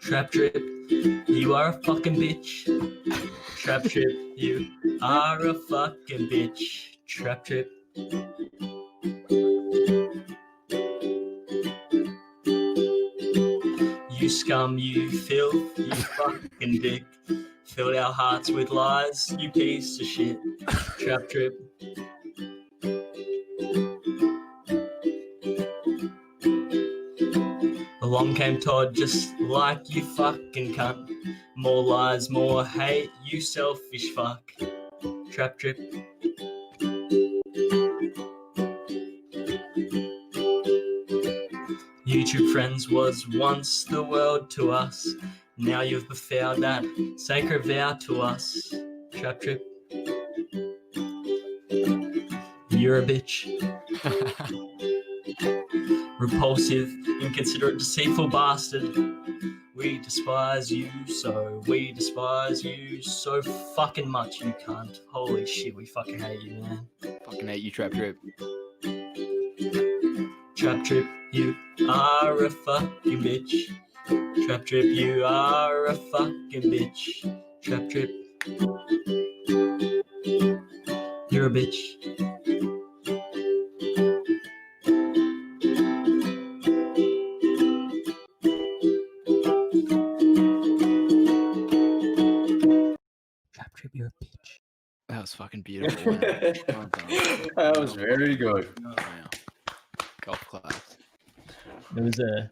Trap Trip, you are a fucking bitch. Trap Trip, you are a fucking bitch. Trap Trip. You scum, you filth, you fucking dick. Filled our hearts with lies, you piece of shit. Trap Trip. Along came Todd just like you fucking cunt. More lies, more hate, you selfish fuck. Trap Trip. YouTube friends was once the world to us. Now you've befouled that sacred vow to us. Trap Trip. You're a bitch. Repulsive, inconsiderate, deceitful bastard. We despise you so fucking much, you cunt. Holy shit, we fucking hate you, man. Fucking hate you, Trap Trip. Trap Trip, you are a fucking bitch. Trap Trip, you are a fucking bitch. Trap Trip. You're a bitch. Trap Trip, you're a bitch. That was fucking beautiful. Wow. That was very good. Wow. Golf claps. It was a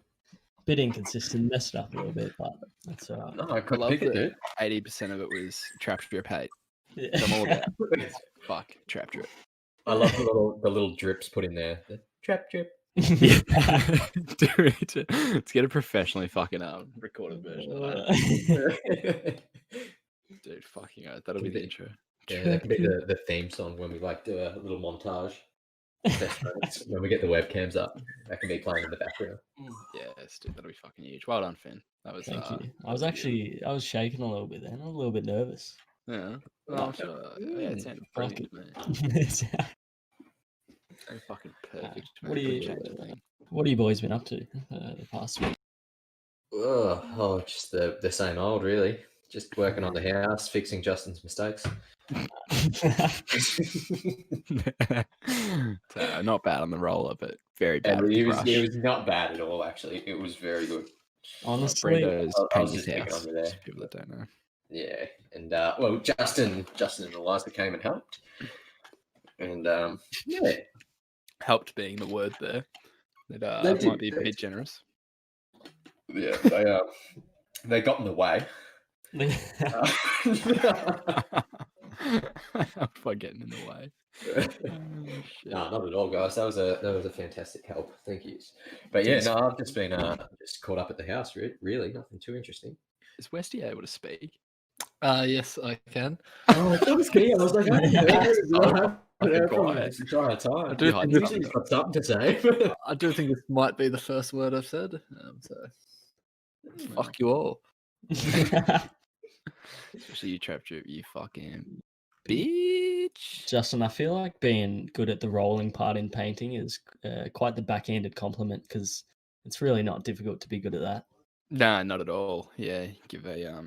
bit inconsistent, messed up a little bit, but that's all right. No, I I could love pick it, that dude. 80% of it was Trap Trip hate. Yeah. So I'm all about fuck Trap Trip. I love the little drips put in there. The trap drip. Dude, let's get a professionally fucking recorded version of that. Dude, fucking hell, that'll be the intro. Yeah, that could be the theme song when we like do a little montage. When we get the webcams up, that can be playing in the background. Yes, dude, that'll be fucking huge. Well done, Finn. That was Thank you. I was shaking a little bit then. I'm a little bit nervous. Yeah. Well, I'm sure. Yeah, it sounded Fuck brilliant, man. it. So fucking perfect. What do man. you- Change the thing. What have you boys been up to the past week? Oh, just the same old, really. Just working on the house, fixing Justin's mistakes. So, not bad on the roller, but very bad. And with the it brush. was not bad at all, actually. It was very good. Honestly, Brendo's I was painting just his picking house. on you there. For people that don't know. Yeah, and well, Justin and Eliza came and helped, and yeah, Helped being the word there. It They did. might be a bit generous. yeah, they got in the way. By getting in the way. No, not at all, guys. That was a fantastic help. Thank you. But yeah, no, I've just been just caught up at the house. Really, nothing too interesting. Is Westy able to speak? Yes, I can. Oh, I thought it was me. I was like, quiet. entire time. I do Behind think something. Usually he's got something to say. I do think this might be the first word I've said. So fuck you all. Especially you, Trap Trip, you fucking bitch. Justin, I feel like being good at the rolling part in painting is quite the backhanded compliment because it's really not difficult to be good at that. Nah, not at all. Yeah, give a a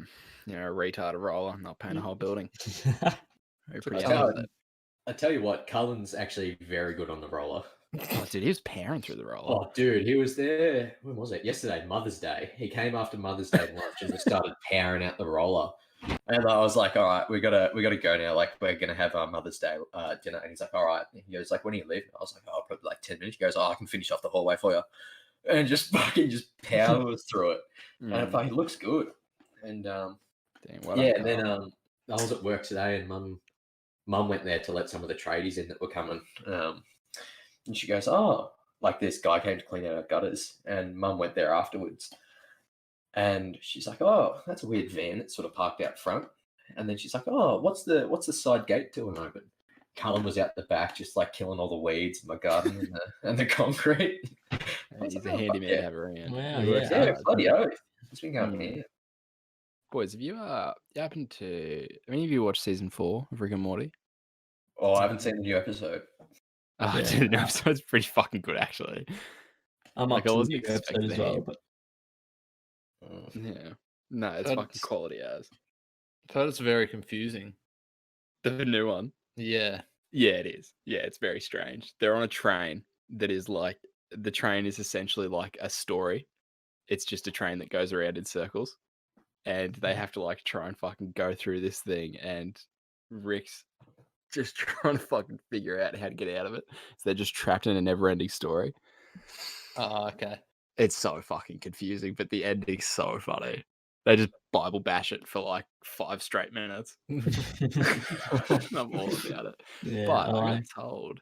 retard a roller and they'll paint a whole building. Very pretty I tell- out of it. I tell you what, Cullen's actually very good on the roller. Oh, dude, he was powering through the roller. Oh, dude, he was there. When was it? Yesterday, Mother's Day. He came after Mother's Day lunch and just started powering out the roller. And I was like, all right, we gotta go now. Like, we're gonna have our Mother's Day dinner. And he's like, all right. And he goes, like, when are you leaving? I was like, oh, probably like 10 minutes. He goes, oh, I can finish off the hallway for you. And just fucking powers through it. And it fucking looks good. And Dang, well yeah, done, and then Carl. I was at work today, and Mum went there to let some of the tradies in that were coming. And she goes, oh, like this guy came to clean out our gutters, and Mum went there afterwards. And she's like, oh, that's a weird van that's sort of parked out front. And then she's like, oh, what's the side gate doing open? Cullen was out the back, just like killing all the weeds in my garden and the concrete. He's a handyman to have around. Wow, He works- yeah. yeah, bloody oath. It's been going here. Boys, have you happened to any of you watched season 4 of Rick and Morty? Oh, I haven't seen the new episode. Oh, Yeah. dude, the episode's pretty fucking good, actually. I'm Like, up I to wasn't the new episode expecting as to well, hate. but Yeah. No, it's But fucking it's- quality as. I've heard it's very confusing. The new one. Yeah. Yeah, it is. Yeah, it's very strange. They're on a train that is like the train is essentially like a story. It's just a train that goes around in circles. And they have to like try and fucking go through this thing, and Rick's just trying to fucking figure out how to get out of it. So they're just trapped in a never-ending story. Oh, okay. It's so fucking confusing, but the ending's so funny. They just Bible bash it for like 5 straight minutes. I'm all about it. Yeah, But I I like. got told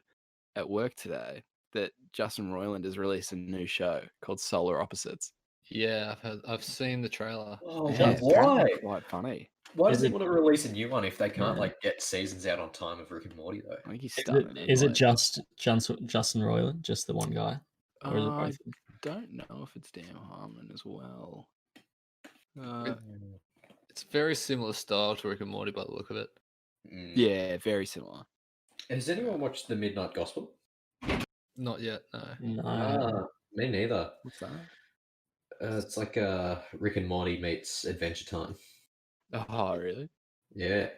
at work today that Justin Roiland has released a new show called Solar Opposites. Yeah, I've seen the trailer. Oh, Yeah, but it's why? Quite funny. Why Is does he it- want to release a new one if they can't Yeah. like get seasons out on time of Rick and Morty though? I think he's Is starting it, is it anyway. just Justin Roiland, just the one guy, or is it I both? don't know if it's Dan Harmon as well. It's very similar style to Rick and Morty by the look of it. Mm. Yeah, very similar. Has anyone watched The Midnight Gospel? Not yet, no. No. Ah, me neither. What's that? It's like Rick and Morty meets Adventure Time. Oh, really? Yeah.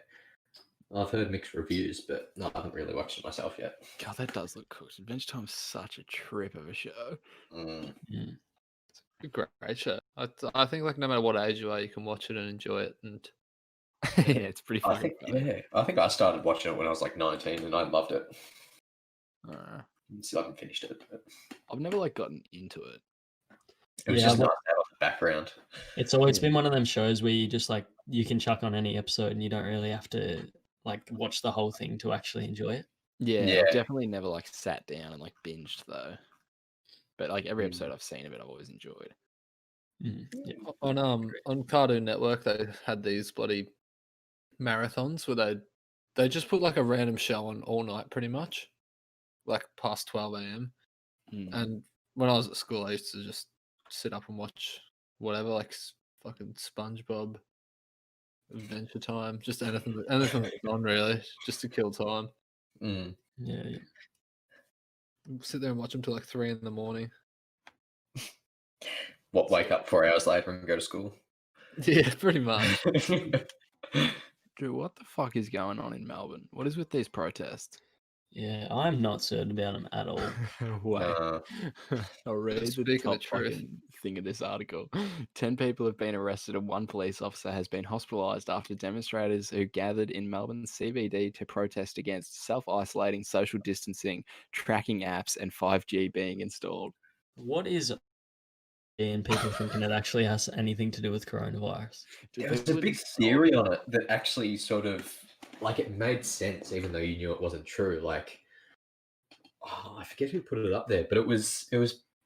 I've heard mixed reviews, but no, I haven't really watched it myself yet. God, that does look cool. Adventure Time's such a trip of a show. Mm. Mm. It's a great show. I think like no matter what age you are, you can watch it and enjoy it. And Yeah, it's pretty I fucking think funny. I think I started watching it when I was like 19 and I loved it. Still haven't finished it. But I've never like gotten into it. it was Yeah, just but- nice to have a background. It's always been one of them shows where you just like you can chuck on any episode and you don't really have to like watch the whole thing to actually enjoy it. Yeah, Yeah. I've definitely never like sat down and like binged though. But like every episode I've seen of it, I've always enjoyed. Mm. Yeah. on Cartoon Network, they had these bloody marathons where they just put like a random show on all night, pretty much, like past 12 a.m. Mm. And when I was at school, I used to just sit up and watch whatever, like fucking SpongeBob, Adventure Time, just anything that's on really, just to kill time. Mm. Yeah, yeah. Sit there and watch them till like 3 in the morning. What, wake up 4 hours later and go to school? Yeah, pretty much. Dude, what the fuck is going on in Melbourne? What is with these protests? Yeah, I'm not certain about him at all. Wait. Uh, I'll read the Speaking the top truth. fucking thing of this article. 10 people have been arrested and 1 police officer has been hospitalised after demonstrators who gathered in Melbourne CBD to protest against self-isolating, social distancing, tracking apps, and 5G being installed. What is and people thinking it actually has anything to do with coronavirus? Dude, there was people a are big just so- theory on it that actually sort of like it made sense, even though you knew it wasn't true. Like, I forget who put it up there, but it was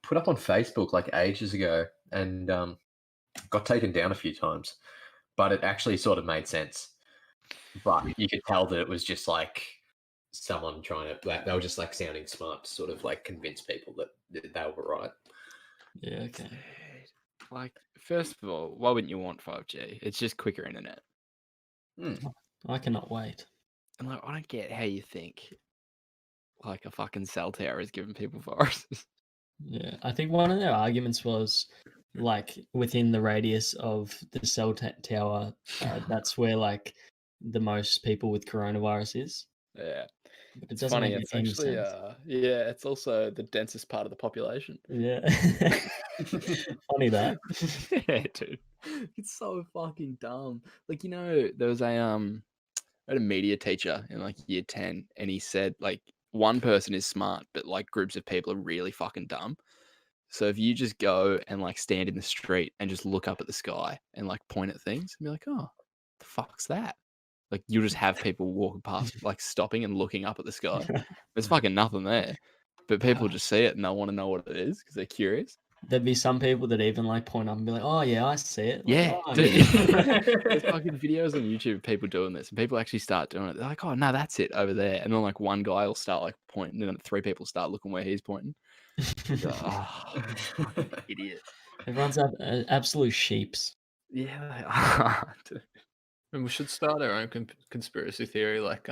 put up on Facebook like ages ago and got taken down a few times. But it actually sort of made sense. But you could tell that it was just like someone trying to like, they were just like sounding smart to sort of like convince people that they were right. Yeah, okay. Like, first of all, why wouldn't you want 5G? It's just quicker internet. I cannot wait. And like, I don't get how you think like a fucking cell tower is giving people viruses. Yeah, I think one of their arguments was like within the radius of the cell tower, that's where like the most people with coronavirus is. Yeah. But it It's doesn't funny. make It's any actually, sense. yeah, it's also the densest part of the population. Yeah. Funny that. Yeah, dude. It's so fucking dumb. Like, you know, there was I had a media teacher in like year 10, and he said like one person is smart, but like groups of people are really fucking dumb. So if you just go and like stand in the street and just look up at the sky and like point at things and be like, oh, the fuck's that? Like you'll just have people walking past, like stopping and looking up at the sky. There's fucking nothing there. But people just see it and they want to know what it is because they're curious. There'd be some people that even like point up and be like, "Oh yeah, I see it." Like, Yeah, "Oh, dude. yeah." There's fucking videos on YouTube of people doing this, and people actually start doing it. They're like, "Oh no, that's it over there," and then like one guy will start like pointing, and then 3 people start looking where he's pointing. You're like, oh, idiot! Everyone's absolute sheeps. Yeah, they are. Dude. And we should start our own conspiracy theory, like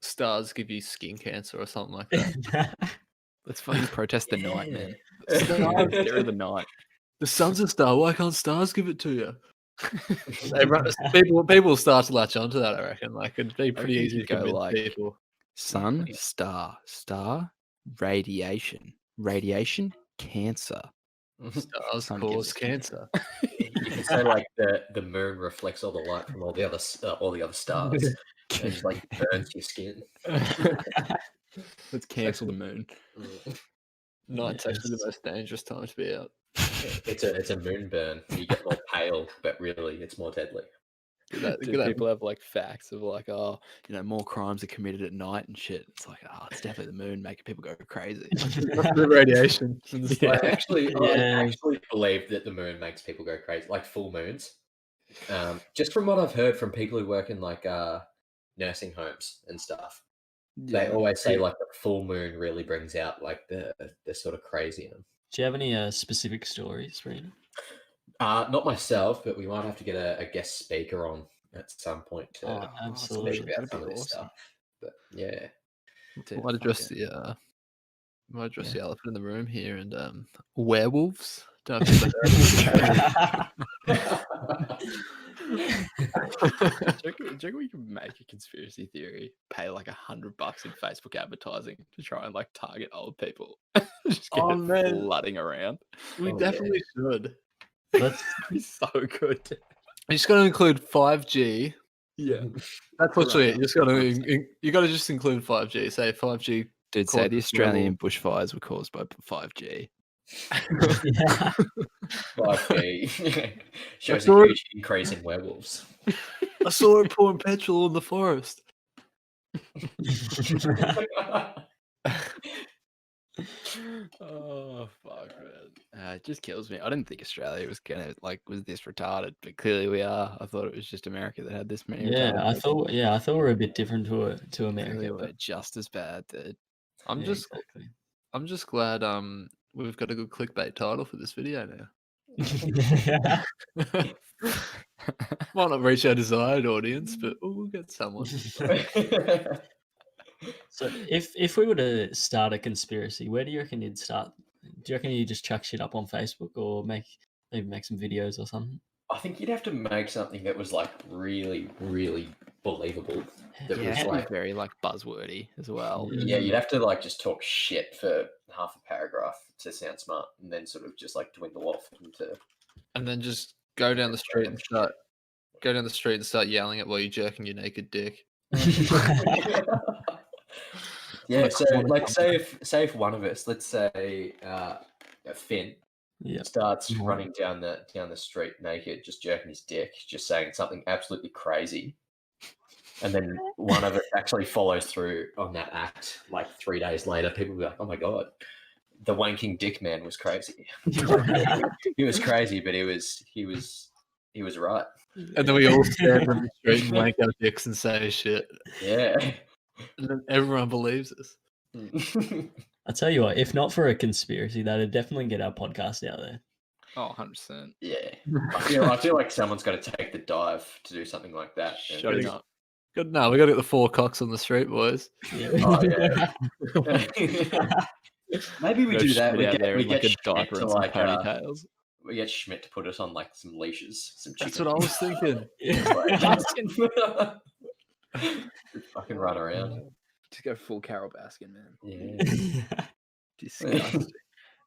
stars give you skin cancer or something like that. Let's fucking protest the night, man. Yeah. Stars, they're the night. The sun's a star. Why can't stars give it to you? People start to latch onto that. I reckon. Like it'd be pretty you easy to could go convince like- people. Sun, star, radiation, cancer. Stars Sun cause gives- cancer. You can say like the moon reflects all the light from all the other stars, and like burns your skin. Let's cancel the moon. Night's actually the Yes. most dangerous time to be out. It's a moon burn. You get more pale, but really it's more deadly. Do people have like facts of like, oh, more crimes are committed at night and shit? It's like, oh, it's definitely the moon making people go crazy. the radiation. I actually Yeah. believe that the moon makes people go crazy, like full moons. Just from what I've heard from people who work in like nursing homes and stuff, they always say like the full moon really brings out like the sort of crazy in them. Do you have any specific stories, Rena? Not myself, but we might have to get a guest speaker on at some point to Oh, speak absolutely. about That'd some be of this awesome. stuff. But yeah. Dude, Might address fuck it. the elephant in the room here and werewolves. Don't know if you've heard Do you reckon we could make a conspiracy theory? Pay like $100 in Facebook advertising to try and like target old people. Just get Oh, it man. flooding around. we Oh, definitely should. Let's That'd be so good. You just got to include 5G. Yeah. That's literally it. Corona, You just got to 100%. you got to just include 5G. Say 5G. Dude, say the causes Australian bushfires were caused by 5G. yeah. 5G shows a saw it. huge increase in werewolves. I saw it pouring petrol in the forest. Oh fuck, man! It just kills me. I didn't think Australia was was this retarded, but clearly we are. I thought it was just America that had this many. Yeah, retarded I people. thought we were a bit different to Clearly America. we're just as bad, dude. I'm Yeah, just exactly. I'm just glad we've got a good clickbait title for this video now. Might not reach our desired audience, but we'll get someone. So if we were to start a conspiracy, where do you reckon you'd start? Do you reckon you'd just chuck shit up on Facebook or maybe make some videos or something? I think you'd have to make something that was like really, really believable. That Yeah, was it's like, very like buzzwordy as well. yeah, you'd have to like just talk shit for half a paragraph to sound smart, and then sort of just like dwindle off into. And then just go down the street and start yelling at while you're jerking your naked dick. Yeah, so Wanna like come say if one of us, let's say Phin, Yeah. starts Mhm. running down the street naked, just jerking his dick, just saying something absolutely crazy, and then one of us actually follows through on that act. Like 3 days later, people will be like, "Oh my god, the wanking dick man was crazy." He was crazy, but he was right. And then we all stand on the street and wank our dicks and say shit. Yeah. And then everyone believes us. I tell you what, if not for a conspiracy, that'd definitely get our podcast out there. Oh, 100%. Yeah. I feel like someone's got to take the dive to do something like that. and- Shutting up. Good. No, we got to get the 4 cocks on the street, boys. Yeah. Oh, yeah. Maybe we Go do that. Schmidt We out get, there we in like get a Schmidt diaper to and some like ponytails. we get Schmidt to put us on like some leashes, some That's chicken. what I was thinking. Fucking run around. Just go full Carol Baskin, man. Yeah. Disgusting.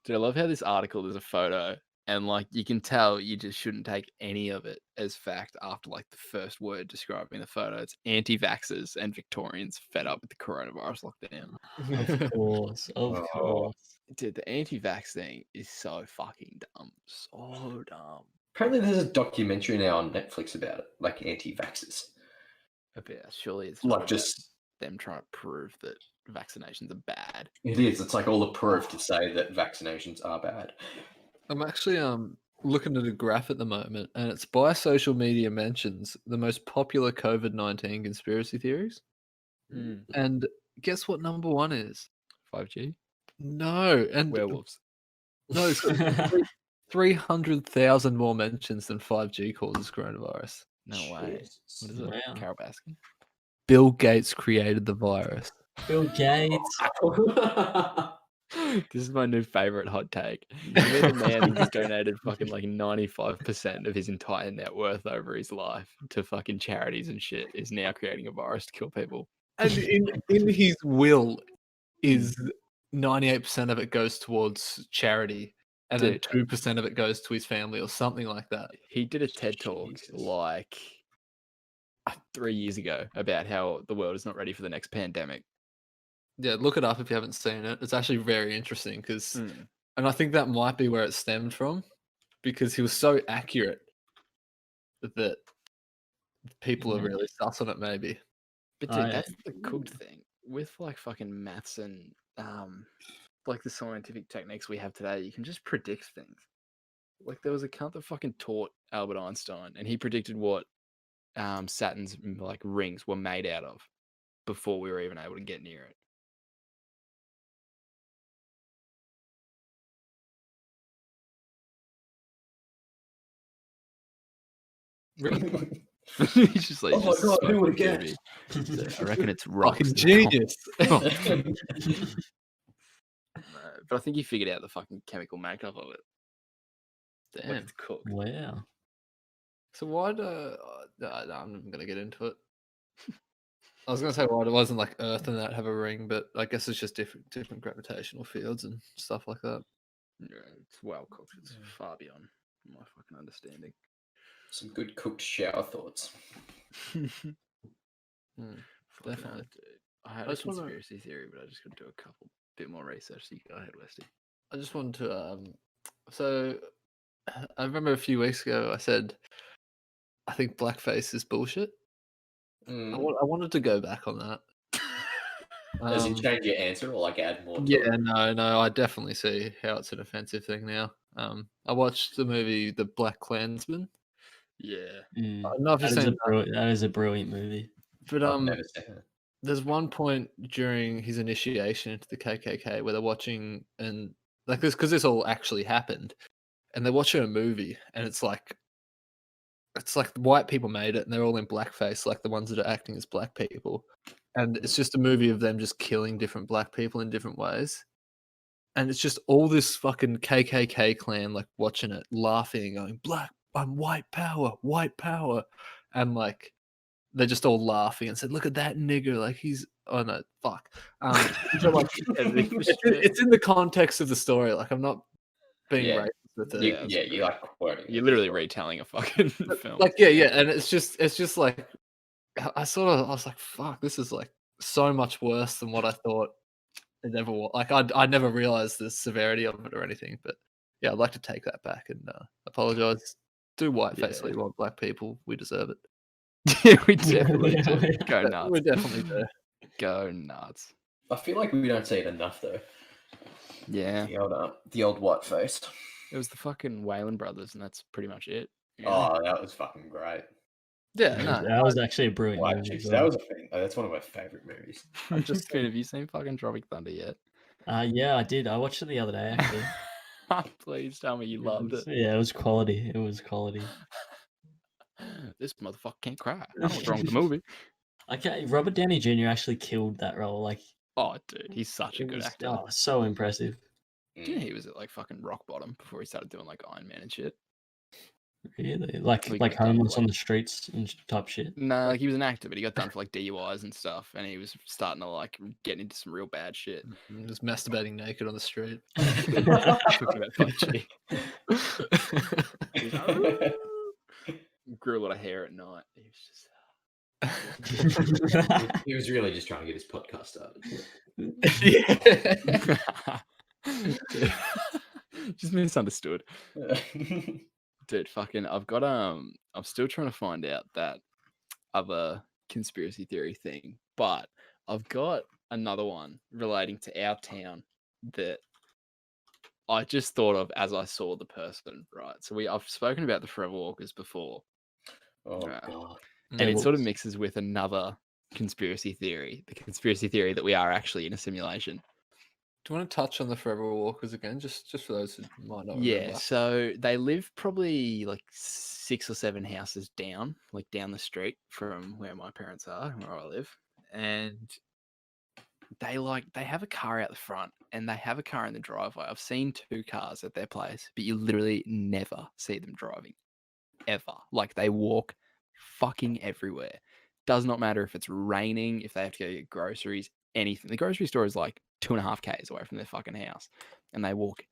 Dude, I love how this article there's a photo and like you can tell you just shouldn't take any of it as fact after like the first word describing the photo. It's anti-vaxxers and Victorians fed up with the coronavirus lockdown. Of course. Of Oh. course. Dude, the anti-vax thing is so fucking dumb. So dumb. Apparently, there's a documentary now on Netflix about it, like anti-vaxxers. But yeah, surely it's Like not about just them trying to prove that vaccinations are bad. it is. It's like all the proof to say that vaccinations are bad. I'm actually looking at a graph at the moment, and it's by social media mentions the most popular COVID-19 conspiracy theories. And guess what number 1 is? 5G? No, and Werewolves. no, it's got 300,000 more mentions than 5G causes coronavirus. No way. Jesus. What is it? Wow. Carol Baskin? Bill Gates created the virus. Bill Gates. This is my new favorite hot take. You know, the man who's donated fucking like 95% of his entire net worth over his life to fucking charities and shit is now creating a virus to kill people. And in his will is 98% of it goes towards charity, and Dude. then 2% of it goes to his family or something like that. He did a TED talk Jesus. like 3 years ago about how the world is not ready for the next pandemic. Yeah, look it up if you haven't seen it. It's actually very interesting because, Mm. and I think that might be where it stemmed from, because he was so accurate that people are really sus on it. Maybe. But dude, that's the cooked thing with like fucking maths and like the scientific techniques we have today. You can just predict things. Like there was a cunt that fucking taught Albert Einstein, and he predicted what Saturn's like rings were made out of before we were even able to get near it. He's just like, Oh my just God, who smoking would have doobie. guessed? I reckon it's rocks. Fucking that come- genius. But I think he figured out the fucking chemical makeup of it. Like, Damn. it's cooked. Wow. So why do no, I'm not gonna get into it. I was gonna say why it wasn't like Earth and that have a ring, but I guess it's just different gravitational fields and stuff like that. Yeah, it's well cooked. It's far beyond my fucking understanding. Some good cooked shower thoughts. Definitely. I had I a just wanna- conspiracy theory, but I just got to do a bit more research. So you go ahead, Westy. I just wanted to so I remember a few weeks ago I said I think blackface is bullshit. I wanted to go back on that. Does it change your answer or like add more to Yeah, it? no, I definitely see how it's an offensive thing now. I watched the movie The Black Klansman. Yeah. I don't know if you've seen that, That is a brilliant movie. but I've never seen it. there's one point during his initiation into the KKK where they're watching and like this because this all actually happened, and they're watching a movie and it's like white people made it and they're all in blackface, like the ones that are acting as black people, and it's just a movie of them just killing different black people in different ways, and it's just all this fucking KKK clan like watching it, laughing, going black, white power, and like. They're just all laughing and said, "Look at that nigger! Like he's oh no, fuck." But like, it's in the context of the story. Like I'm not being Yeah. racist with it. You like quoting. You're literally retelling a fucking film. Like yeah, and it's just like I was like, "Fuck, this is like so much worse than what I thought it ever was." Like I never realized the severity of it or anything. But yeah, I'd like to take that back and apologize. Do whiteface like you want black people. We deserve it. Yeah, we definitely do. Go nuts. We definitely do. Go nuts. I feel like we don't see it enough though. Yeah. The old white face. It was the fucking Wayland brothers, and that's pretty much it. really. Oh, that was fucking great. Yeah, no, That was actually a brilliant White movie. Chicks, as that well. was a thing. That's one of my favorite movies. I've just been. Have you seen fucking Tropic Thunder yet? Yeah, I did. I watched it the other day actually. Please tell me you loved it. Yeah, it was quality. It was quality. This motherfucker can't cry. I don't know what's wrong with the movie. Okay, Robert Downey Jr. actually killed that role. Like, Oh, dude, he's such a it good was actor. so impressive. Yeah, he was at like fucking rock bottom before he started doing like Iron Man and shit. Really, like We got done homeless for, on like- the streets and type shit. No, like he was an actor, but he got done for like DUIs and stuff, and he was starting to like get into some real bad shit. just masturbating naked on the street. Talking about 5G. Grew a lot of hair at night. He was just. He was really just trying to get his podcast started. Just misunderstood. Dude, fucking I've got I'm still trying to find out that other conspiracy theory thing, but I've got another one relating to our town that I just thought of as I saw the person, right? So I've spoken about the Forever Walkers before. Oh God. God. And it sort of mixes with another conspiracy theory, the conspiracy theory that we are actually in a simulation. Do you want to touch on the Forever Walkers again, just for those who might not Yeah, remember? so they live probably like 6 or 7 houses down, like down the street from where my parents are, where I live. And they have a car out the front and they have a car in the driveway. I've seen 2 cars at their place, but you literally never see them driving ever. Like they walk fucking everywhere. Does not matter if it's raining, if they have to go get groceries, anything. The grocery store is like 2.5 k's away from their fucking house, and they walk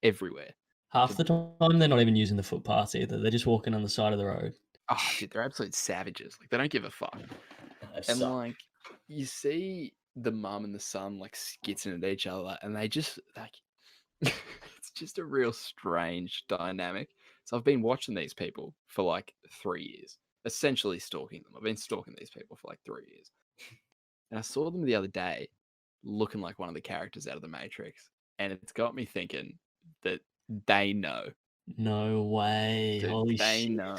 everywhere. Half the time they're not even using the footpaths either. They're just walking on the side of the road. Oh, dude, they're absolute savages. Like they don't give a fuck. They And suck. like you see the mum and the son like skitzing at each other, and they just like it's just a real strange dynamic. So I've been watching these people for like 3 years, essentially stalking them. I've been stalking these people for like 3 years, and I saw them the other day, looking like one of the characters out of the Matrix, and it's got me thinking that they know. No way. Dude, Holy they shit. know.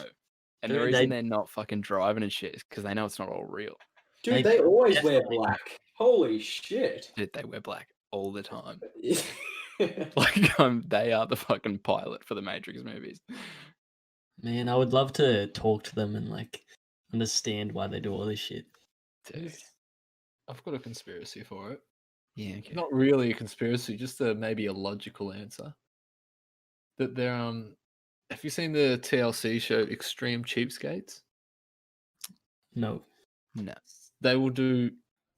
And the Dude, reason they're not fucking driving and shit is because they know it's not all real. Dude, They they always wear definitely- black. Holy shit. Dude, they wear black all the time. Yeah. Like, they are the fucking pilot for the Matrix movies. Man, I would love to talk to them and like understand why they do all this shit. Dude. I've got a conspiracy for it. Yeah, okay. Not really a conspiracy, just maybe a logical answer. That they're have you seen the TLC show Extreme Cheapskates? No. No. They will do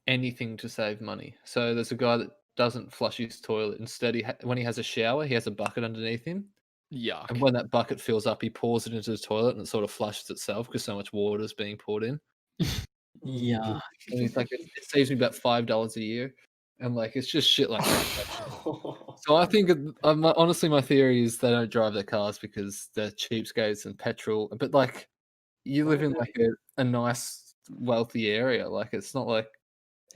anything to save money. So there's a guy that doesn't flush his toilet. Instead, when he has a shower, he has a bucket underneath him. Yuck. And when that bucket fills up, he pours it into the toilet and it sort of flushes itself because so much water is being poured in. Yeah. And he's like, it saves me about $5 a year. And like, it's just shit like that. So I think, honestly, my theory is they don't drive their cars because they're cheapskates and petrol. But like, you live in like a nice, wealthy area. Like, it's not like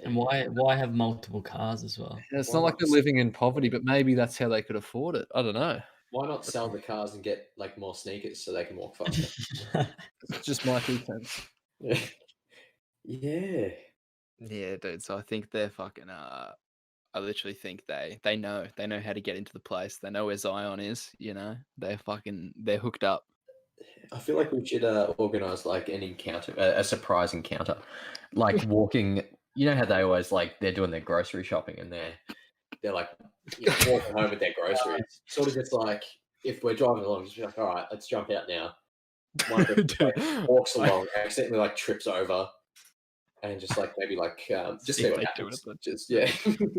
And why have multiple cars as well? it's Why not like not they're living in poverty. But maybe that's how they could afford it. I don't know. Why not sell the cars and get like more sneakers so they can walk faster? It's just my 2 cents. Yeah. Yeah. Yeah, dude. So I think they're fucking. I literally think they know how to get into the place. They know where Zion is. You know, they're hooked up. I feel like we should organize like an encounter, a surprise encounter, like walking. You know how they always like they're doing their grocery shopping and they're like walking home with their groceries. Sort of just like if we're driving along, just be like, all right, let's jump out now. One of them like, walks along, accidentally like trips over, and just like maybe like just see If what they do happens. it, Just yeah.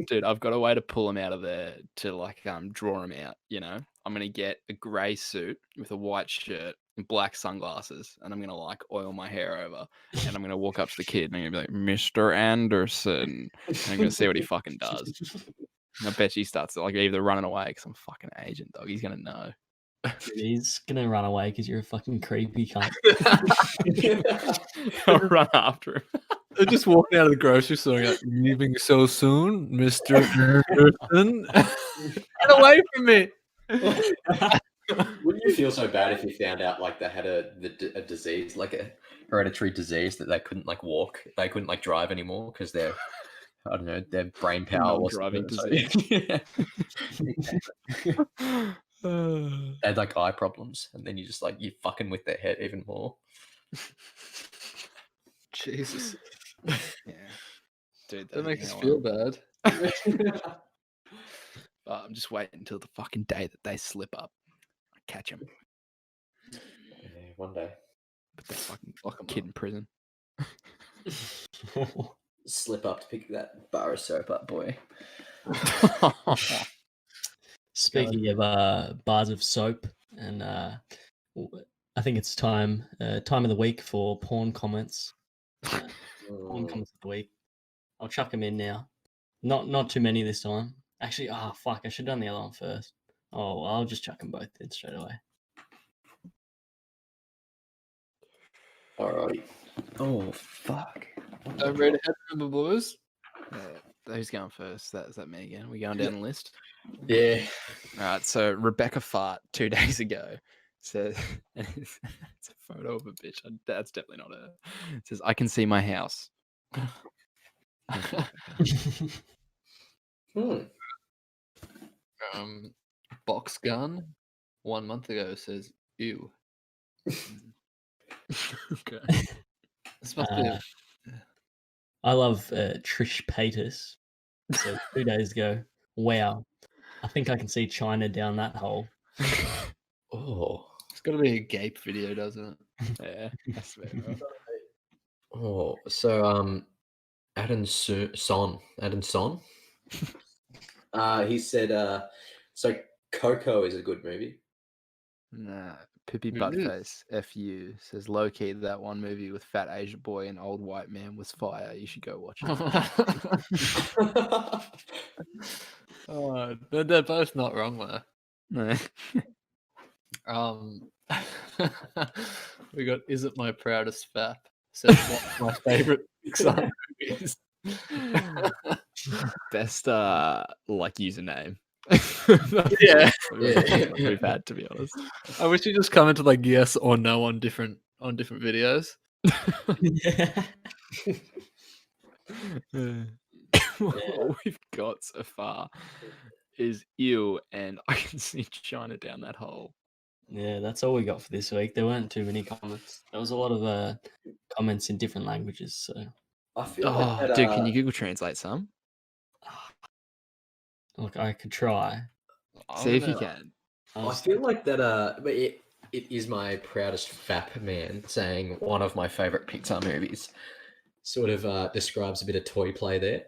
Dude, I've got a way to pull them out of there to like draw them out. You know, I'm gonna get a grey suit with a white shirt and black sunglasses, and I'm gonna like oil my hair over, and I'm gonna walk up to the kid and I'm gonna be like, "Mr. Anderson," and I'm gonna see what he fucking does. And I bet he starts like either running away because I'm a fucking agent, dog. He's gonna know. Dude, he's gonna run away because you're a fucking creepy cunt. I'll run after him. They're just walking out of the grocery store and like, leaving so soon, Mr. Anderson. Get away from me. Wouldn't you feel so bad if you found out like they had a disease, like a hereditary disease that they couldn't like walk, they couldn't like drive anymore because their I don't know, their brain power was Non-driving disease. They had like eye problems, and then you just like you fucking with their head even more. Jesus. Yeah, dude, That makes you us know feel what? bad. I'm just waiting until the fucking day that they slip up. I catch them. Yeah, one day. Put that fucking kid in prison. Slip up to pick that bar of soap up, boy. Speaking of bars of soap, and I think it's time of the week for porn comments. Porn comments of the week. I'll chuck them in now. Not too many this time. Actually, fuck! I should have done the other one first. Oh, well, I'll just chuck them both in straight away. Alrighty. Oh fuck. I'm ready to head, remember, boys. Who's going first? Is that me again? We going down the list? Yeah. All right. So Rebecca Fart 2 days ago says, and it's a photo of a bitch. That's definitely not her. It says, "I can see my house." Box gun 1 month ago says, ew. Okay. This must be I love Trish Paytas. So 2 days ago. Wow. I think I can see China down that hole. Oh, It's got to be a gape video, doesn't it? Yeah, that's fair enough. oh. So Adam Son. He said, so Coco is a good movie. Nah, Pippi It is. Buttface FU says low key that one movie with fat Asian boy and old white man was fire. You should go watch it. They're both not wrong there. No. We got Is It My Proudest Fap? Says what's my favorite Pixar movies. Best like username. Yeah. We've had, to be honest. I wish you just commented like yes or no on different videos. Yeah. All we've got so far is you, and I can see China down that hole. Yeah, that's all we got for this week. There weren't too many comments. There was a lot of comments in different languages. So, I feel Oh, like that, dude, can you Google Translate some? look, I could try. See if you can. I feel like that. But it is my proudest fap man saying one of my favorite Pixar movies. Sort of describes a bit of toy play there.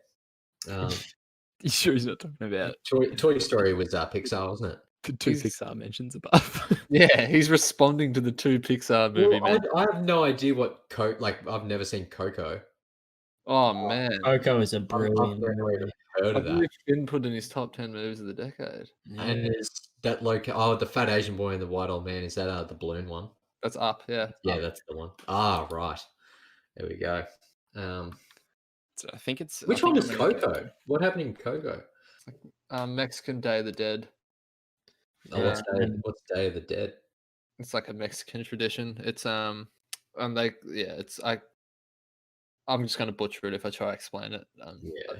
You sure he's not talking about Toy Story was Pixar, wasn't it? the two Pixar mentions above? Yeah, he's responding to the two Pixar movie. Well, I have no idea what I've never seen Coco. Oh man, Coco is a I've brilliant never movie. even heard I of that. believe Phin put in his top 10 movies of the decade. Yeah. And there's that the fat Asian boy and the white old man. Is that the balloon one? That's Up, yeah. Yeah, Up. that's the one. Ah, right. There we go. So I think it's. Which one was Coco? What happened in Coco? Mexican Day of the Dead. Oh, Yeah, what's Day of the Dead? It's like a Mexican tradition. It's and it's I'm just gonna butcher it if I try to explain it. Yeah.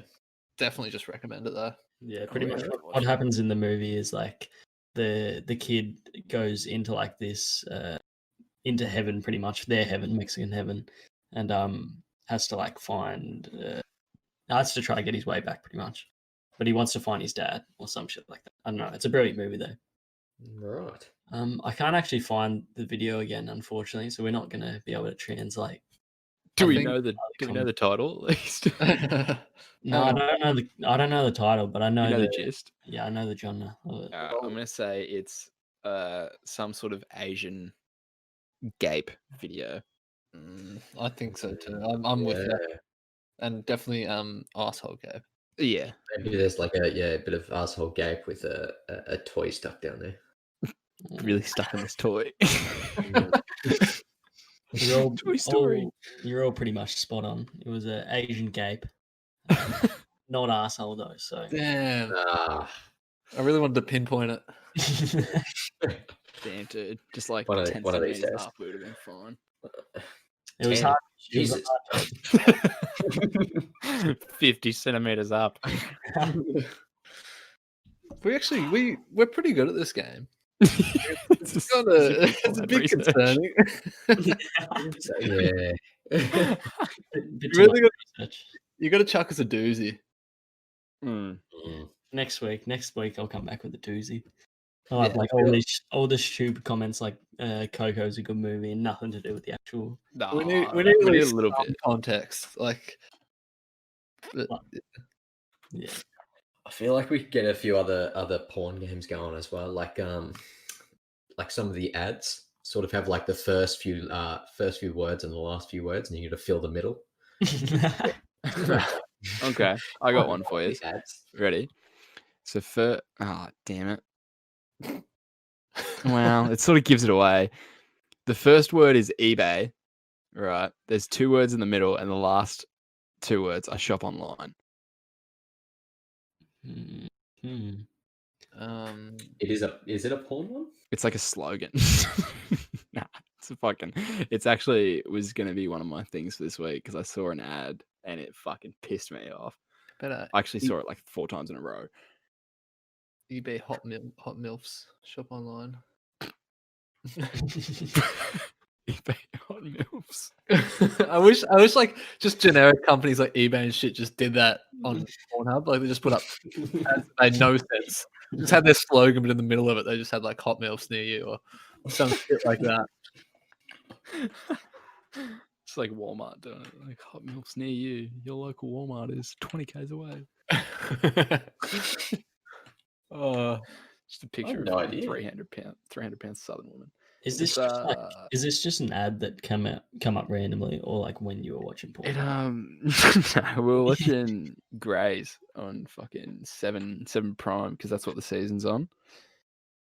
Definitely just recommend it though. Yeah, pretty yeah, much I've what watched it. happens in the movie is like the kid goes into like this into heaven, pretty much their heaven, Mexican heaven, and has to like find has to try to get his way back pretty much. But he wants to find his dad or some shit like that. I don't know. It's a brilliant movie though. Right. I can't actually find the video again, unfortunately, so we're not gonna be able to translate. Do I we think- know the title at least? No, I don't know the title, but I know, You know the the gist. yeah, I know the genre of it. I'm gonna say it's some sort of Asian gape video. I think so too. I'm with you. And definitely asshole Gabe. Yeah. Maybe there's like a bit of asshole gape with a toy stuck down there. Really stuck in this toy. You're all, Toy Story. you're all pretty much spot on. It was an Asian gape, not asshole though. So Damn. Ah, I really wanted to pinpoint it. Damn, dude. Just like One of 10 these centimeters days. up would have been fine. it was 10. hard. It was a Jesus. hard job. 50 centimeters up. We're pretty good at this game. It's It's a bit concerning. Yeah. Bit You too really much got, research. you got to chuck us a doozy. Mm. Next week I'll come back with a doozy. I'll have Yeah, like all the stupid comments like Coco's a good movie and nothing to do with the actual. Nah, We need I a little little bit. context. Like, Yeah. I feel like we could get a few other porn games going as well, like some of the ads sort of have like the first few words and the last few words, and you got to fill the middle. Okay, I got one for you. The ads. Ready? So damn it. Well, it sort of gives it away. The first word is eBay, right? There's 2 words in the middle, and the last 2 words I shop online. Hmm. Is it a porn one? It's like a slogan. Nah, it's actually was going to be one of my things for this week because I saw an ad and it fucking pissed me off. better I actually saw it like 4 times in a row. eBay hot milfs shop online. eBay hot milfs. I wish like just generic companies like eBay and shit just did that on Pornhub. Like they just put up ads that made no sense. Just had their slogan, but in the middle of it, they just had like hot meals near you or some shit like that. It's like Walmart doing it. Like hot milk's near you. Your local Walmart is 20 k's away. Just a picture no of a idea. 300 pound Southern woman. Is this It's, just like is this just an ad that come up randomly, or like when you were watching porn? It no, we were watching Grays on fucking 7 Prime because that's what the season's on,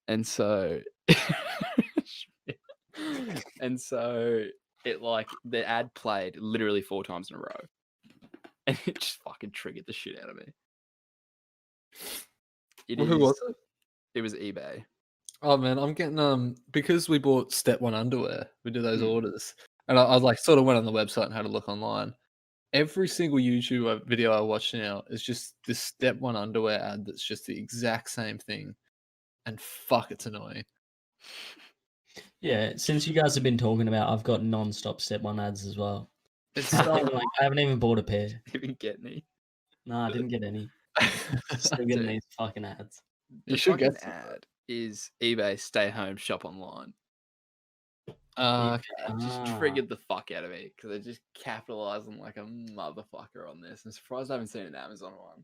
and so it like the ad played literally 4 times in a row, and it just fucking triggered the shit out of me. Who was it? It was eBay. Oh man, I'm getting because we bought Step One underwear. We did those orders, and I like sort of went on the website and had a look online. Every single YouTube video I watch now is just this Step One underwear ad that's just the exact same thing, and fuck, it's annoying. Yeah, since you guys have been talking about, I've got non-stop Step One ads as well. It's I so haven't even bought a pair. Didn't get any. No, I didn't get any. Still getting these fucking ads. The should fucking get some. ad is eBay stay home shop online. okay. It just triggered the fuck out of me because they're just capitalizing like a motherfucker on this. I'm surprised I haven't seen an Amazon one.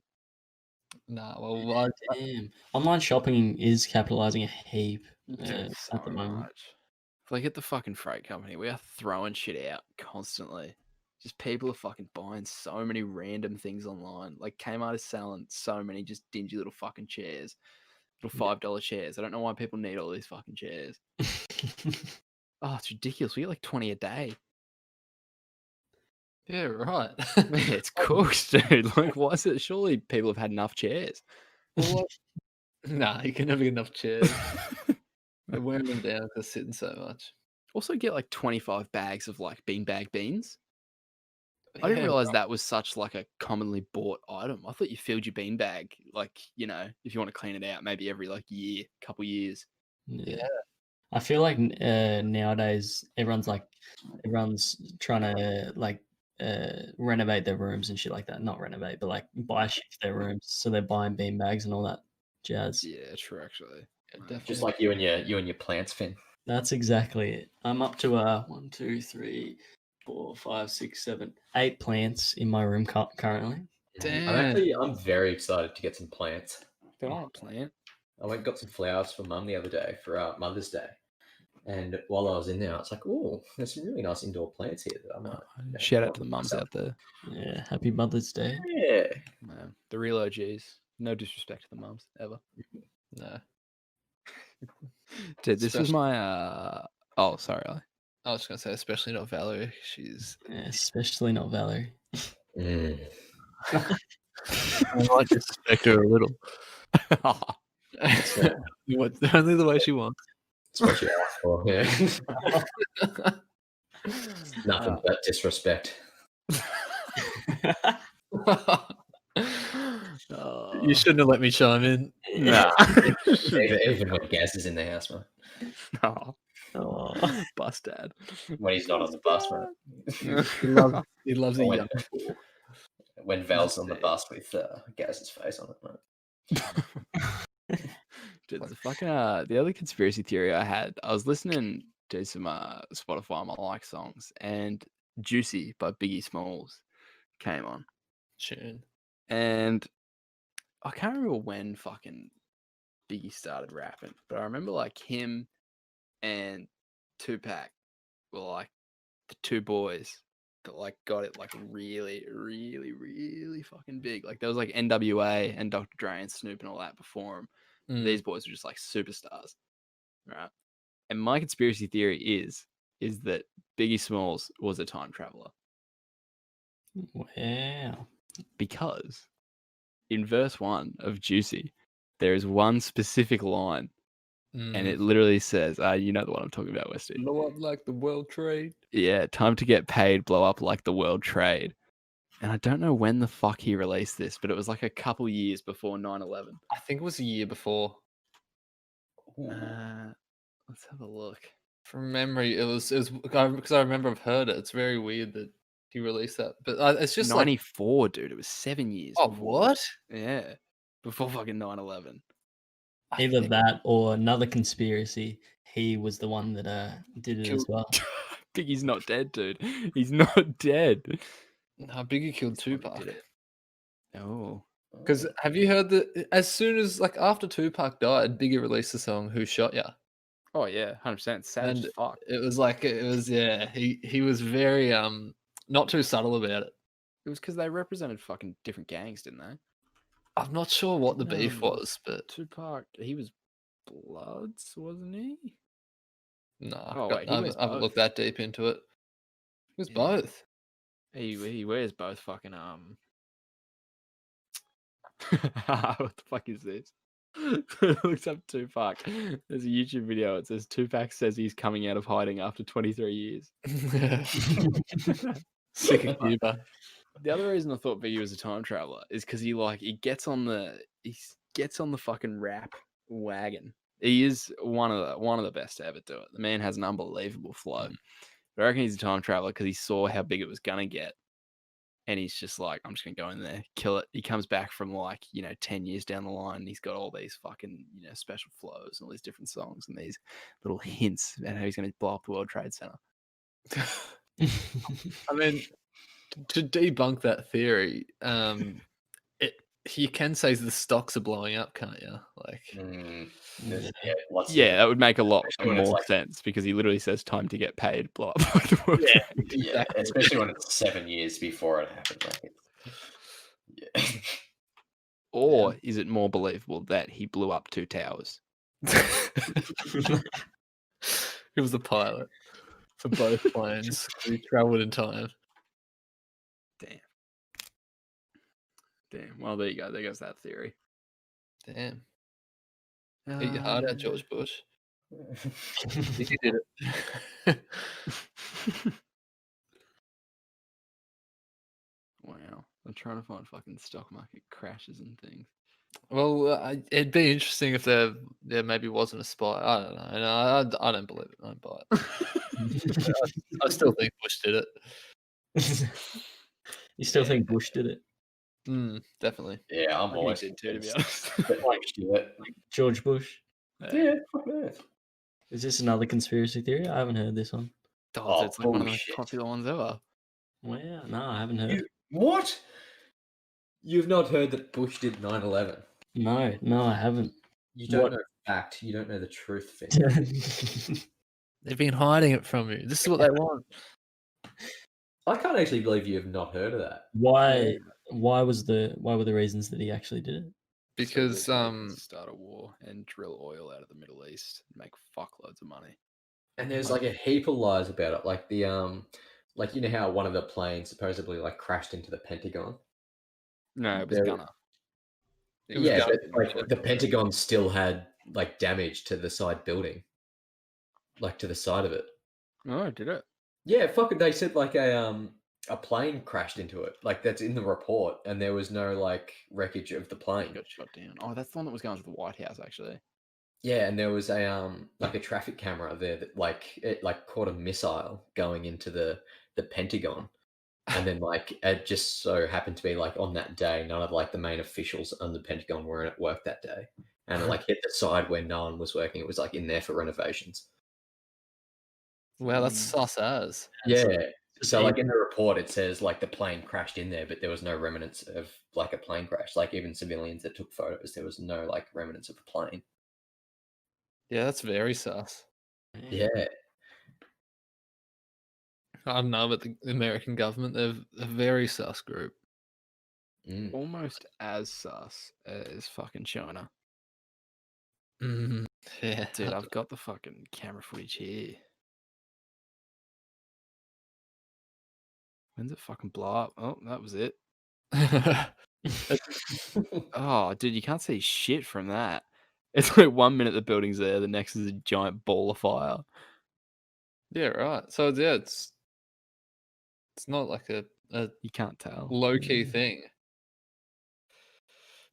Nah, well, Damn. Online shopping is capitalizing a heap So at the moment. much. Like at the fucking freight company, we are throwing shit out constantly. Just people are fucking buying so many random things online. Like Kmart is selling so many just dingy little fucking chairs, little $5 chairs. I don't know why people need all these fucking chairs. Oh, it's ridiculous. We get like 20 a day. yeah, right. Man, it's cooked, dude. Like, why is it? Surely people have had enough chairs. Nah, you can never get enough chairs. They're wearing them down because sitting so much. Also, get like 25 bags of like beanbag beans. I didn't Yeah, realize that was such like a commonly bought item. I thought you filled your beanbag, like, you know, if you want to clean it out, maybe every like couple years. Yeah. I feel like nowadays everyone's trying to like renovate their rooms and shit like that. Not renovate, but like buy shit for their rooms. So they're buying bean bags and all that jazz. Yeah, true, actually. Yeah, definitely. Just like you and your plants, Phin. That's exactly it. I'm up to 1, 2, 3, 4, 5, 6, 7, 8 plants in my room currently. Damn. I'm very excited to get some plants. Don't want a plant. I went and got some flowers for Mum the other day for Mother's Day. And while I was in there, I was like, oh, there's some really nice indoor plants here that I might. Shout out to the mums myself. out there. Yeah, happy Mother's Day. Yeah. Man, the real OGs. No disrespect to the mums, ever. No. Dude, this was Especially- my oh, sorry, Ollie. I was gonna say, especially not Valerie. She's Yeah, especially not Valerie. Mm. I might disrespect her a little. Only the way she wants. That's what you asked for. Yeah. Nothing but disrespect. You shouldn't have let me chime in. Nah. Even when Gaz is in the house, man. Oh, Oh. bus dad. When he's not on the bus, man. He loves a When, young. when Val's on the bus with Gaz's face on it, man. Dude, the fucking the other conspiracy theory I had, I was listening to some Spotify my like songs, and Juicy by Biggie Smalls came on, Tune. and I can't remember when fucking Biggie started rapping, but I remember like him and Tupac were like the two boys that like got it like really, really, really fucking big. Like there was like NWA and Dr. Dre and Snoop and all that before him. These boys were just like superstars, right? And my conspiracy theory is that Biggie Smalls was a time traveler Wow. because in verse 1 of Juicy, there is one specific line, and it literally says, you know the one I'm talking about, Westy. Blow up like the World Trade. Yeah, time to get paid, blow up like the world trade. And I don't know when the fuck he released this, but it was like a couple years before 9/11. I think it was a year before. Let's have a look. From memory, it was because I remember I've heard it. It's very weird that he released that. But it's just 94, dude. It was 7 years. oh, before. what? Yeah, before fucking 9/11. Either that or another conspiracy. He was the one that did it as Killed- well. Biggie's not dead, dude. He's not dead. No, Biggie killed That's why he Tupac. did it. Oh, Because have you heard that as soon as after Tupac died, Biggie released the song "Who Shot Ya," oh yeah, 100%. Savage and as fuck. it was yeah. He was very not too subtle about it. It was because they represented fucking different gangs, didn't they? I'm not sure what the beef was, but Tupac, he was Bloods, wasn't he? no, Oh, wait, he I wears haven't looked that deep into it. It was Yeah. both. He wears both fucking what the fuck is this? Looks up Tupac. There's a YouTube video. It says Tupac says he's coming out of hiding after 23 years. Sick of Cuba. The other reason I thought Biggie was a time traveler is because he gets on the fucking rap wagon. He is one of the best to ever do it. The man has an unbelievable flow. But I reckon he's a time traveler because he saw how big it was gonna get. And he's just like, I'm just going to go in there, kill it. He comes back from 10 years down the line. And he's got all these fucking, special flows and all these different songs and these little hints about how he's going to blow up the World Trade Center. I mean, to debunk that theory, you can say the stocks are blowing up, can't you? Yeah, that would make a lot Especially when it's more sense because he literally says time to get paid, blow up the World Trade. Yeah, especially when it's 7 years before it happened. Yeah. Or is it more believable that he blew up 2 towers? He was the pilot for both planes. He traveled in time. Damn. Well, there you go. There goes that theory. Damn. Eat your heart out, George Bush. He did it. Wow. I'm trying to find fucking stock market crashes and things. Well, it'd be interesting if there maybe wasn't a spy. I don't know. No, I don't believe it. I don't buy it. I still think Bush did it. You still think Bush did it? Definitely. Yeah, I'm I always did too, to be honest. George Bush? Yeah, fuck that. Is this another conspiracy theory? I haven't heard this one. Oh, it's like one of the most bullshit. popular ones ever. Wow, no, I haven't heard. What? You've not heard that Bush did 9/11? No, I haven't. You don't know fact. You don't know the truth, Finn. They've been hiding it from you. This is what they want. I can't actually believe you have not heard of that. Why were the reasons that he actually did it? Because So that they can start a war and drill oil out of the Middle East and make fuckloads of money. And there's a heap of lies about it. Like the you know how one of the planes supposedly crashed into the Pentagon? No, it was Gunner. Yeah, but the Pentagon still had damage to the side building. To the side of it. Oh, did it? Yeah, fuck it. They said a plane crashed into it. That's in the report, and there was no wreckage of the plane. Got shot down. Oh, that's the one that was going to the White House, actually. Yeah, and there was a traffic camera there that it caught a missile going into the Pentagon, and then it just so happened to be on that day none of the main officials on the Pentagon were at work that day, and it hit the side where no one was working. It was in there for renovations. Wow, that's sus as. Yeah. So in the report it says the plane crashed in there, but there was no remnants of a plane crash. Even civilians that took photos, there was no remnants of a plane. Yeah, that's very sus. Yeah. I don't know, but the American government, they're a very sus group. Almost as sus as fucking China. Yeah. Dude, I've got the fucking camera footage here. When's it fucking blow up? Oh, that was it. Oh, dude, you can't see shit from that. It's 1 minute the building's there, the next is a giant ball of fire. Yeah, right. So it's not a You can't tell. low key thing.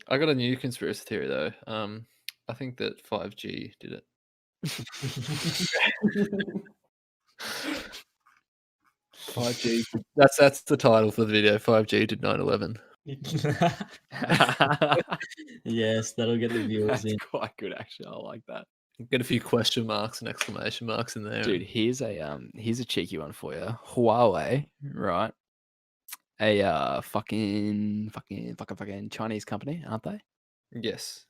I got a new conspiracy theory though. I think that 5G did it. 5G. That's the title for the video. 5G did 9/11. Yes, that'll get the viewers That's in. quite good, actually. I like that. Get a few question marks and exclamation marks in there. Dude, here's a cheeky one for you. Huawei, right? A fucking Chinese company, aren't they? Yes.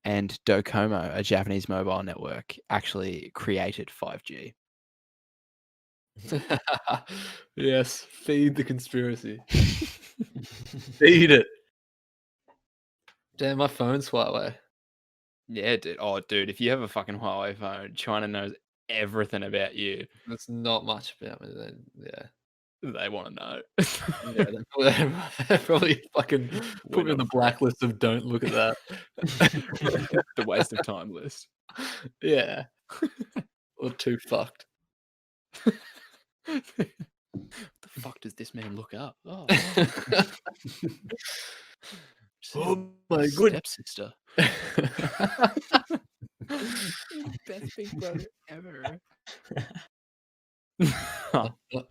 And Docomo, a Japanese mobile network, actually created 5G. Yes. Feed the conspiracy. Feed it. Damn, my phone's Huawei. Yeah, dude. Oh, dude, if you have a fucking Huawei phone, China knows everything about you. That's not much about me. Yeah. They want to know. Yeah, they probably fucking We're put me on the not blacklist of don't look at that. The waste of time list. Yeah. Or too fucked. What the fuck does this man look up? Oh, Oh my good. stepsister. Best big brother ever.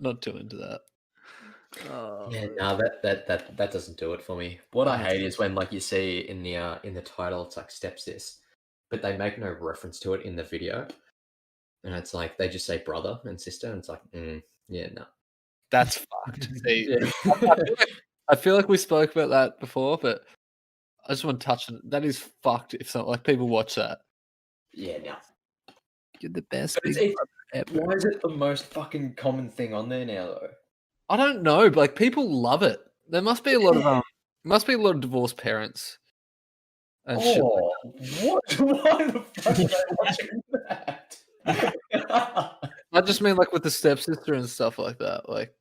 Not too into that. Yeah, no, that doesn't do it for me. What I hate is when like you see in the title it's like stepsis, but they make no reference to it in the video, and it's like they just say brother and sister, and it's like, yeah, no. That's fucked. See, Yeah. I feel like we spoke about that before, but I just want to touch on it. That is fucked if some like people watch that. Yeah, no. You're the best. But big brother why is it the most fucking common thing on there now, though? I don't know, but like people love it. There must be a lot of divorced parents. And shit. Oh, what? Why the fuck are they watching that? I just mean like with the stepsister and stuff like that, like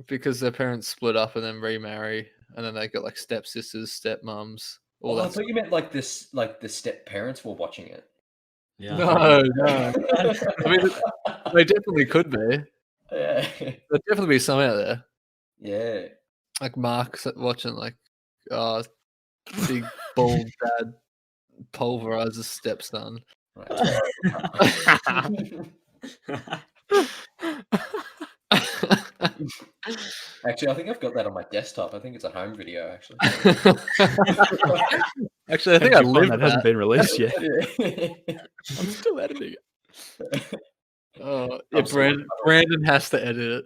because their parents split up and then remarry, and then they got like stepsisters, stepmoms, all I that. thought you meant like this, like the step parents were watching it. Yeah. No. I mean, they definitely could be. Yeah. There'd definitely be some out there. Yeah. Like Mark watching like big bald dad pulverize his stepson. Actually, I think I've got that on my desktop. I think it's a home video, actually. Actually, I think I live that hasn't been released yet. Yeah. I'm still editing it. Yeah, I'm sorry. Brandon has to edit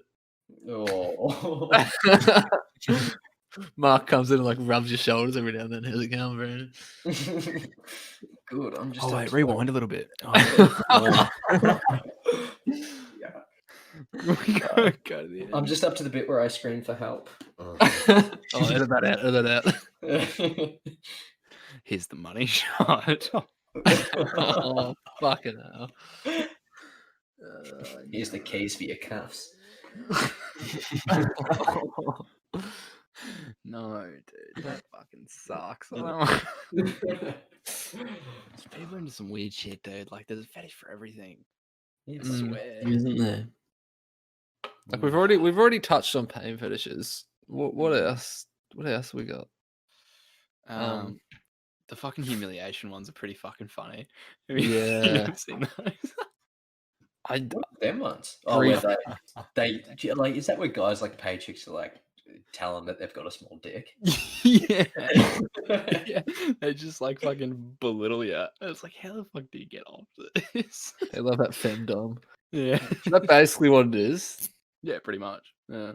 Oh. it. Mark comes in and like rubs your shoulders every now and then. How's it going, Brandon? Good. I'm just. Oh wait, rewind a little bit. Oh, Yeah. go to the end. I'm just up to the bit where I scream for help. Oh, edit that out. Edit that out. Here's the money shot. Oh, fucking hell. Here's the keys for your cuffs. No, dude, that fucking sucks. I don't People are into some weird shit, dude. Like, there's a fetish for everything. I swear. Isn't there? Like we've already touched on pain fetishes. What else? What else we got? The fucking humiliation ones are pretty fucking funny. Have you Yeah. ever seen those? Them ones. Oh, where they like, is that where guys like pay chicks to like tell them that they've got a small dick? Yeah. Yeah. They just like fucking belittle you. It's like, how the fuck do you get off this? I love that femdom. Yeah. Is that basically what it is? Yeah, pretty much. Yeah.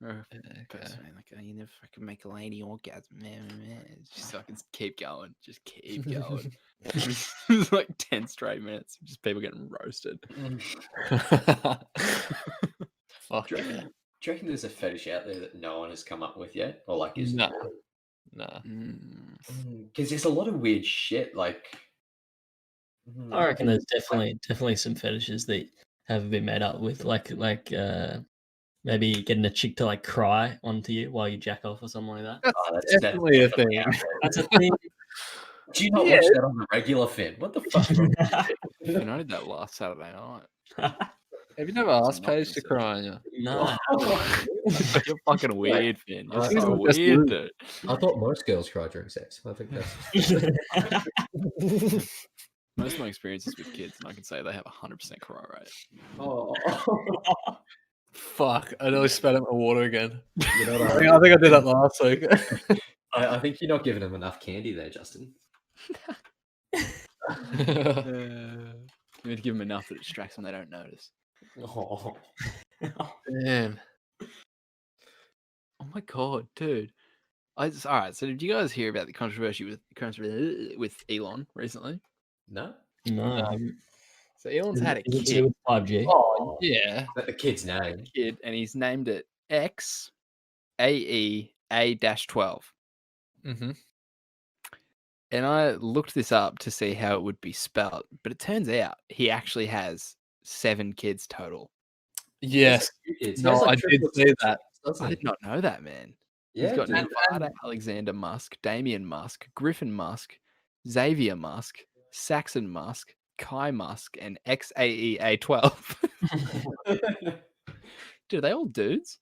Okay. Personally, like, oh, you never fucking make a lady orgasm, man. Just fucking keep going. Just keep going. It's like 10 straight minutes of just people getting roasted. Fuck. Do you reckon there's a fetish out there that no one has come up with yet? Or like is No. because there's a lot of weird shit like I reckon there's definitely some fetishes that haven't been made up with, like maybe getting a chick to like cry onto you while you jack off or something like that. That's definitely a thing. That's a thing. Do you not watch that on the regular, Phin? What the fuck? You know, I did that last Saturday night. Have you never asked Paige to cry on you? No. You're fucking weird, Phin. You're She's so just weird, rude. dude. I thought most girls cry during sex. I think that's Most of my experiences with kids, and I can say they have 100% cry rate. Oh, Fuck! I nearly spat out my water again. you know I think I did that last week. I think you're not giving them enough candy there, Justin. You need to give them enough that it distracts them; they don't notice. Oh. Damn. Oh my god, dude! All right. So, did you guys hear about the controversy with Elon recently? No? No. I haven't. So, Elon's had a Is it to kid, do with 5G? Oh, Yeah. is that the kid's name? and he's named it XAEA-12. Mm-hmm. And I looked this up to see how it would be spelled, but it turns out he actually has 7 kids total. Yes. He No, has, like, I did triplets see and that. shit, doesn't I he? did not know that, man. Yeah, He's got dude. Nevada Alexander Musk, Damian Musk, Griffin Musk, Xavier Musk, Saxon Musk, Kai Musk, and XAEA-12. Dude, are they all dudes?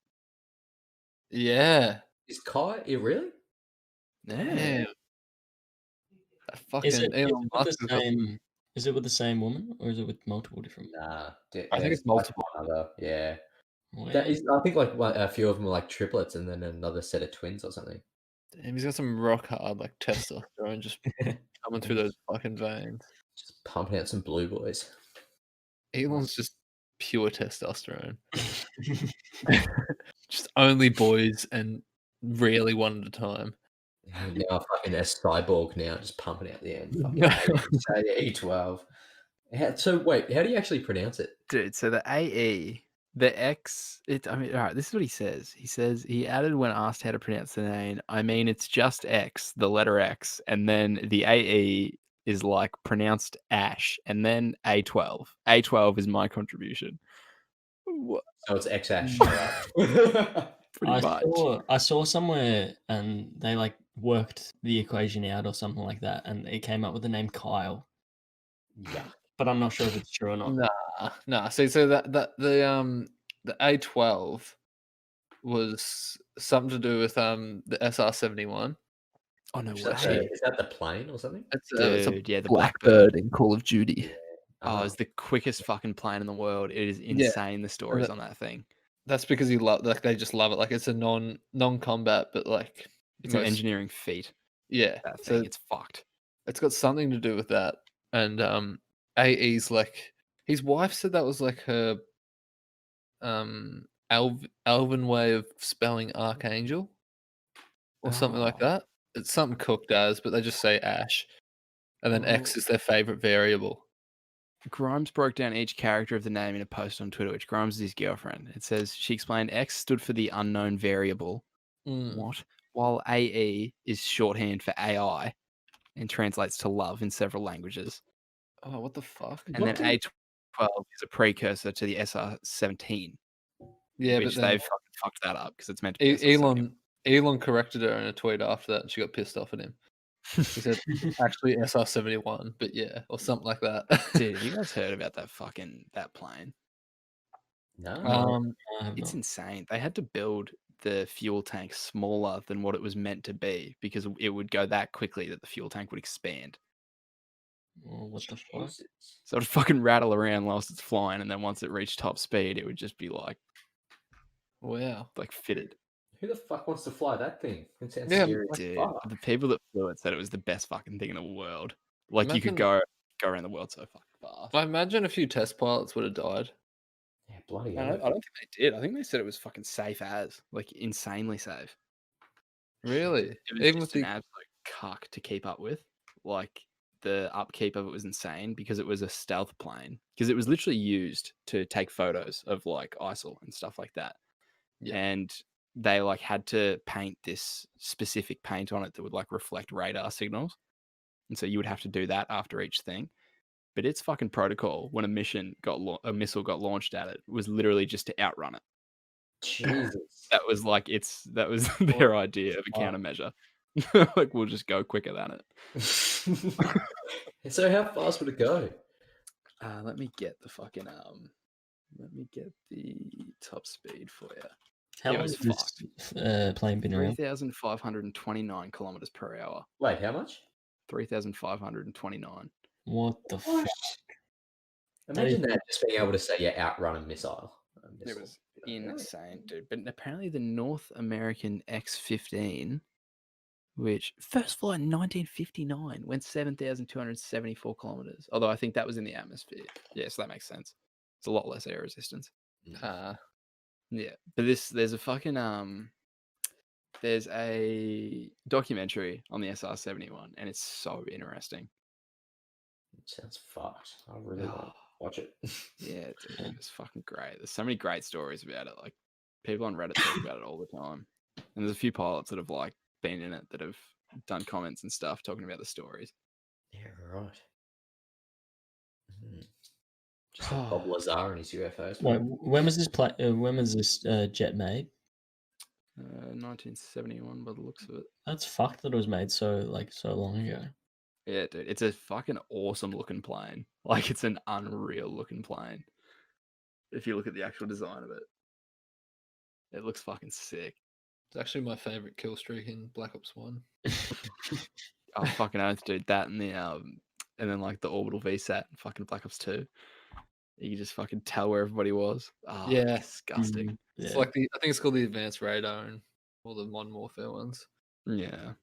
Yeah. Is Kai really? Damn. That Is fucking it Elon with Musk the has got- same? Is it with the same woman, or is it with multiple different? Nah. I think it's multiple. Another, yeah. Wow. That is, I think like a few of them are like triplets and then another set of twins or something. Damn, he's got some rock hard like testosterone just coming through those fucking veins. Just pumping out some blue boys. Elon's just pure testosterone. Just only boys and rarely one at a time. Now fucking a cyborg now, just pumping out the end. Fucking E12. So wait, how do you actually pronounce it? Dude, so the AE, the X, all right, this is what he says. He says he added when asked how to pronounce the name, I mean, it's just X, the letter X, and then the AE is like pronounced Ash, and then A12. A12 is my contribution. What? So it's X Ash. Pretty much. I saw somewhere, and they like worked the equation out or something like that, and it came up with the name Kyle. Yeah. But I'm not sure if it's true or not. Nah. See, so that the A12 was something to do with the SR-71. Oh, no Is way. that the plane or something? It's a Dude, yeah, the Blackbird in Call of Duty. Oh, it's the quickest fucking plane in the world. It is insane, the stories on that thing. That's because they just love it. Like it's a non-combat, but like It's an engineering feat. Yeah. That So thing, it's fucked. it's got something to do with that. And AE's like his wife said that was like her Alvin way of spelling archangel or something like Oh. that. It's something Cook does, but they just say Ash. And then X is their favorite variable. Grimes broke down each character of the name in a post on Twitter, which Grimes is his girlfriend. It says she explained X stood for the unknown variable. What? While AE is shorthand for AI and translates to love in several languages. Oh, what the fuck? And then A12 is a precursor to the SR-17. Yeah, which but then they've fucking fucked that up because it's meant to be SR-17. Elon corrected her in a tweet after that, and she got pissed off at him. He said actually SR-71, but yeah, or something like that. Dude, have you guys heard about that plane? No. It's insane. They had to build the fuel tank smaller than what it was meant to be because it would go that quickly that the fuel tank would expand. Oh, what the fuck? So it would fucking rattle around whilst it's flying, and then once it reached top speed, it would just be like, wow, like fitted. Who the fuck wants to fly that thing? It sounds Yeah, scary. Dude, Fuck. the people that flew it said it was the best fucking thing in the world. Like you could Imagine- go around the world so fucking fast. I imagine a few test pilots would have died. Yeah, bloody I hell. don't think they did. I think they said it was fucking safe as, like insanely safe. Really? It was Even just with an absolute cuck to keep up with. Like the upkeep of it was insane because it was a stealth plane. Because it was literally used to take photos of like ISIL and stuff like that. Yeah. And they like had to paint this specific paint on it that would like reflect radar signals. And so you would have to do that after each thing. But its fucking protocol when a missile got launched at it was literally just to outrun it. Jesus. That was their idea of a countermeasure. Like we'll just go quicker than it. So how fast would it go? Let me get the fucking let me get the top speed for you. How It long was has this plane been around? 3,529 kilometers per hour. Wait, how much? 3,529. What the fuck? Imagine that, just being able to say you outrun a missile. It was insane, dude. But apparently the North American X-15, which first flight in 1959, went 7,274 kilometers. Although I think that was in the atmosphere. Yeah, so that makes sense. It's a lot less air resistance. Yeah, but there's a fucking there's a documentary on the SR-71, and it's so interesting. It sounds fucked. I really want to watch it. Yeah, dude, it's fucking great. There's so many great stories about it. Like people on Reddit talk about it all the time, and there's a few pilots that have like been in it that have done comments and stuff talking about the stories. Yeah, right. Just like Bob Lazar and his UFOs. Wait, when was this jet made? 1971 by the looks of it. That's fucked that it was made so long ago. Yeah, dude, it's a fucking awesome looking plane. Like it's an unreal looking plane. If you look at the actual design of it, it looks fucking sick. It's actually my favorite kill streak in Black Ops 1. Oh, fucking oath, dude. That and then like the orbital VSAT in fucking Black Ops 2. You could just fucking tell where everybody was. Oh, Yeah. disgusting. It's Yeah. like I think it's called the Advanced Radar and all the Modern Warfare ones. Yeah.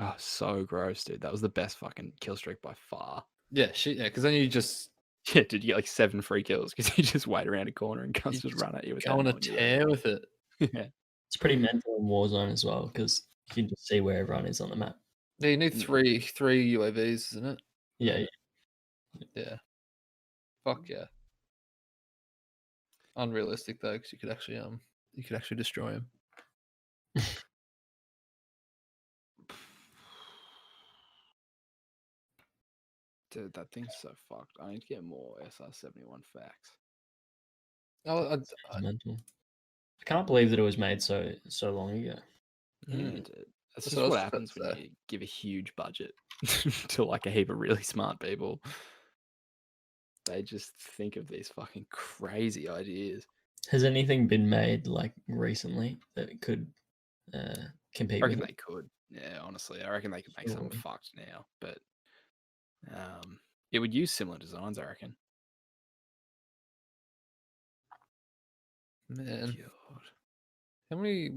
Oh, so gross, dude. That was the best fucking kill streak by far. Yeah, shit, yeah, because then you just Yeah, dude, you get like 7 free kills because you just wait around a corner and guns You just run at you with go on a tear with it. Yeah. It's pretty mental in Warzone as well because you can just see where everyone is on the map. Yeah, you need three UAVs, isn't it? Yeah. Yeah. Fuck yeah. Unrealistic though, because you could actually destroy him. Dude, that thing's so fucked. I need to get more SR-71 facts. Oh, It's mental. I can't believe that it was made so long ago. Yeah, Mm. dude. That's That's just what I was what about happens to when say. you give a huge budget to like a heap of really smart people. They just think of these fucking crazy ideas. Has anything been made like recently that could compete I with reckon it? they could. Yeah, honestly, I reckon they could make something Surely. fucked now, but it would use similar designs. I reckon. Man, God. how many?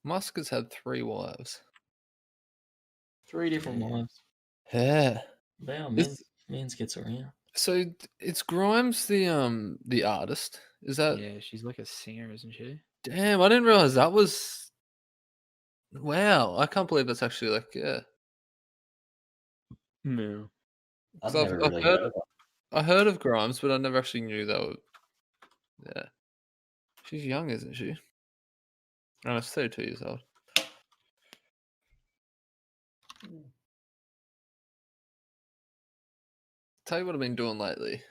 Musk has had 3 wives. 3 different Yeah. lives. Yeah. They are This- man's gets around. So it's Grimes the artist. Is that? Yeah, she's like a singer, isn't she? Damn, I didn't realize that was. Wow, I can't believe that's actually like yeah. No. I've 'Cause never really heard of it. I heard of Grimes, but I never actually knew that. Yeah, she's young, isn't she? Oh, she's 32 years old. Tell you what I've been doing lately.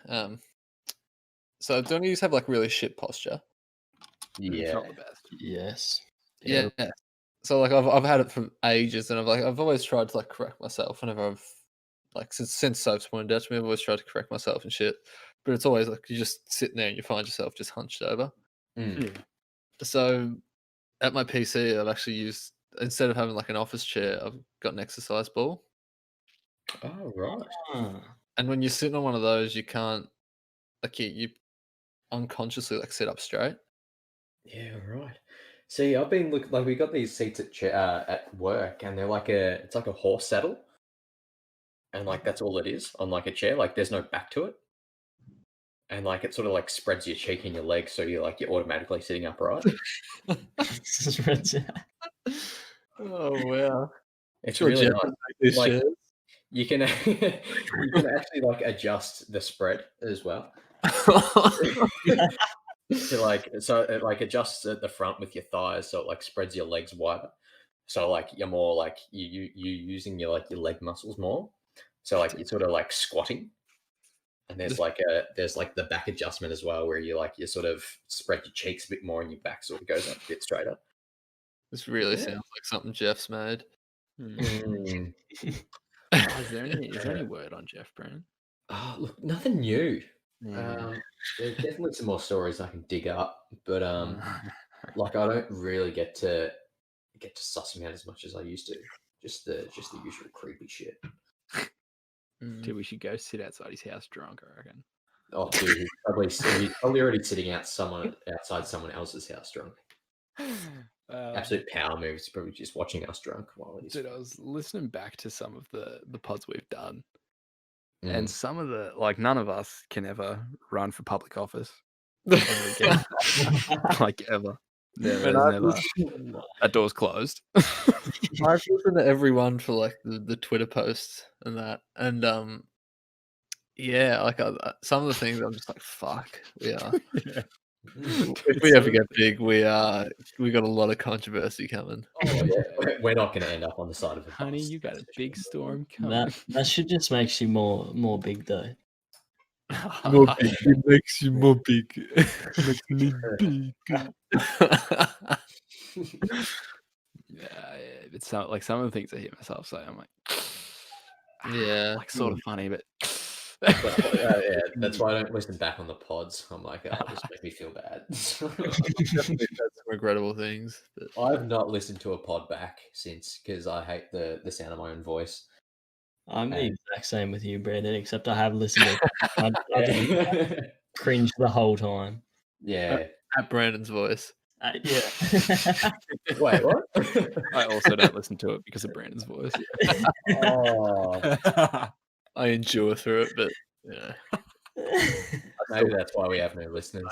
So don't you have like really shit posture? It's Yeah. not the best. Yes. Yeah. So like I've had it for ages, and I've always tried to like correct myself whenever I've like since Soap's pointed out to me, I've always tried to correct myself and shit. But it's always like you just sitting there and you find yourself just hunched over. Mm. Yeah. So at my PC, I've actually used instead of having like an office chair, I've got an exercise ball. Oh, right. Ah, And when you're sitting on one of those, you can't like you unconsciously like sit up straight. Yeah, right. See, I've been looking like we got these seats at work, and they're like it's like a horse saddle, and like that's all it is on like a chair. Like there's no back to it, and like it sort of like spreads your cheek and your legs, so you're automatically sitting upright. this is red. Oh wow! It's Sure, really Jeff nice. would make these Like- chairs. You can you can actually like adjust the spread as well. To like so it like adjusts at the front with your thighs, so it like spreads your legs wider. So like you're more like you using your leg muscles more. So like you're sort of like squatting, and there's like the back adjustment as well, where you sort of spread your cheeks a bit more and your back sort of goes up a bit straighter. This really Yeah. sounds like something Jeff's made. Mm. Is there any word on Jeff Brennan? Oh, look, nothing new. Yeah. There's definitely some more stories I can dig up, but like I don't really get to suss them out as much as I used to. Just the usual creepy shit. Dude, we should go sit outside his house drunk, I reckon. Oh, dude, he's probably already sitting outside someone else's house drunk. Absolute power move. He's probably just watching us drunk while he's. Dude, I was listening back to some of the pods we've done, Mm. and some of the none of us can ever run for public office ever again. Like ever. Never. That door's closed. I've listened to everyone for like the Twitter posts and that, and yeah, like some of the things I'm just like, fuck, we are. Yeah. If we ever get big, we got a lot of controversy coming. Oh, yeah. We're not going to end up on the side of a Honey, bus, you got a that's for big sure. storm coming. That should just makes you more big though. More big, it makes you more big. Makes me big. Yeah, it's some of the things I hear myself say, I'm like, Yeah. like sort of funny, but Yeah, that's why I don't listen back on the pods. I'm like, oh, it just makes me feel bad. Definitely said some regrettable things. But I've not listened to a pod back since because I hate the sound of my own voice. I'm the And- exact same with you, Brandon, except I have listened to I just cringe the whole time. Yeah. at Brandon's voice. Yeah. Wait, what? I also don't listen to it because of Brandon's voice. Oh, I endure through it, but yeah. maybe that's why we have no listeners.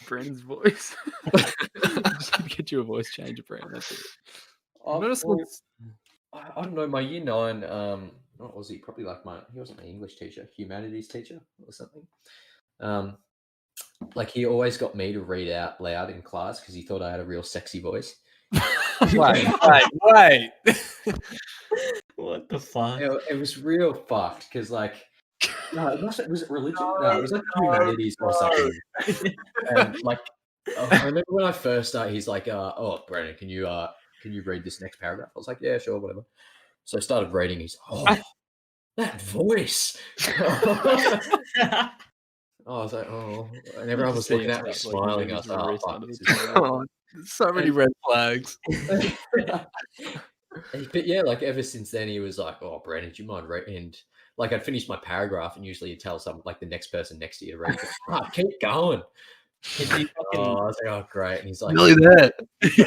Brandon's voice. Just get you a voice change, Brandon. That's it. Oh, noticed well, what's- I don't know. My year 9, what was he? Probably like he wasn't my English teacher, humanities teacher or something. Like he always got me to read out loud in class because he thought I had a real sexy voice. Wait. What the fuck? It was real fucked because like, no, was it religion? No, it was like humanities or something. And like, I remember when I first started, he's like, "Oh, Brandon, can you read this next paragraph?" I was like, "Yeah, sure, whatever." So I started reading. He's, "Oh, that voice." I was like, "Oh," and everyone was looking at me, smiling. I was like, "Oh, fuck, this is Oh, so many red flags. But yeah, like ever since then, he was like, "Oh, Brandon, do you mind reading?" And like I'd finish my paragraph, and usually you tell some like the next person next to you to read. Keep going. Oh, I was like, "Oh, great!" And he's like, Really there. He's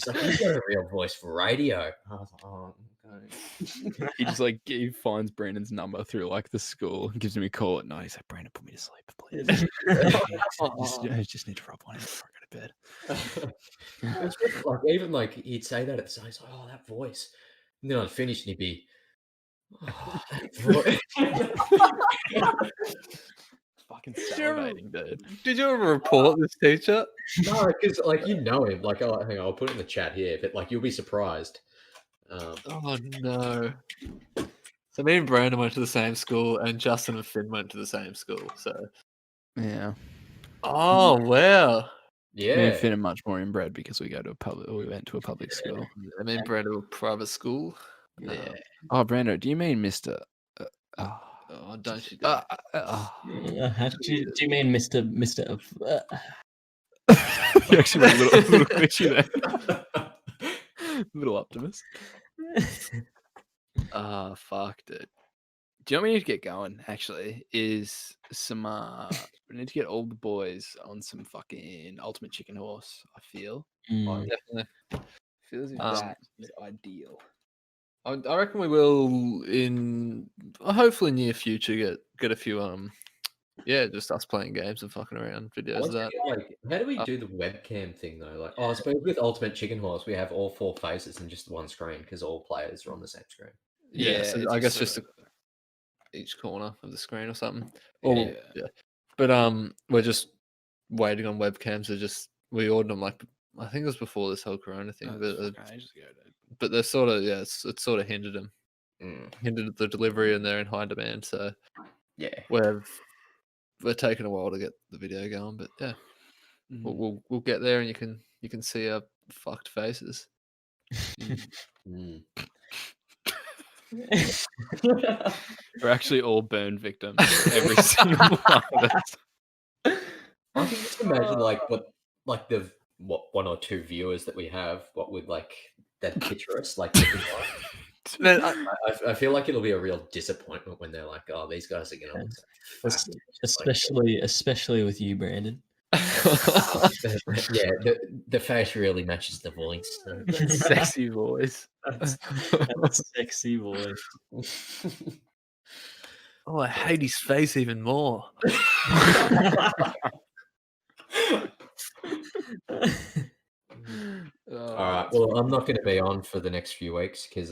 like, "You've got a real voice for radio." I was like, "Oh, okay." He just he finds Brandon's number through like the school and gives him a call at night. He's like, "Brandon, put me to sleep, please. I just need to rub one out before I go to bed." It's just, like even like he'd say that at the start. He's like, "Oh, that voice," and then I'd finish and he'd be, "Oh, that voice." Fucking salivating, dude. Did you ever report this teacher? No, because like you know him. Like, oh, hang on, I'll put it in the chat here. But like, you'll be surprised. Oh no. So me and Brandon went to the same school, and Justin and Phin went to the same school. So. Yeah. Oh wow. Me Yeah, and Finn are much more inbred because we went to a public school. I mean, Brandon went to a private school. yeah. Oh, Brando, do you mean Mr. Oh, don't you? Do you mean Mr. You actually went a little glitchy there. Little optimist. Fuck, dude. Do you know what we need to get going, actually? Is some, we need to get all the boys on some fucking Ultimate Chicken Horse, I feel. Definitely. Feels like that is ideal. I reckon we will in hopefully near future get a few just us playing games and fucking around videos of that. Like, how do we do the webcam thing though? Like, I suppose with Ultimate Chicken Horse, we have all 4 faces and just one screen because all players are on the same screen. Yeah, so it's I guess sort just of- each corner of the screen or something. Yeah. Yeah. But we're just waiting on webcams. We ordered them like I think it was before this whole Corona thing, but they're sort of it's sort of hindered them. Hindered the delivery, and they're in high demand. So Yeah. we're taking a while to get the video going, but yeah, we'll get there, and you can see our fucked faces. Mm. We're actually all burn victims. Every single one of us. I can just imagine like what 1 or 2 viewers that we have, what would like that picturesque, like looking like. Man, I feel like it'll be a real disappointment when they're like, "Oh, these guys are gonna look so Es- fat." Just like, especially with you, Brandon. yeah, the face really matches the voice. So. sexy voice. That's sexy voice. Oh, I hate his face even more. All right. Well, I'm not going to be on for the next few weeks because,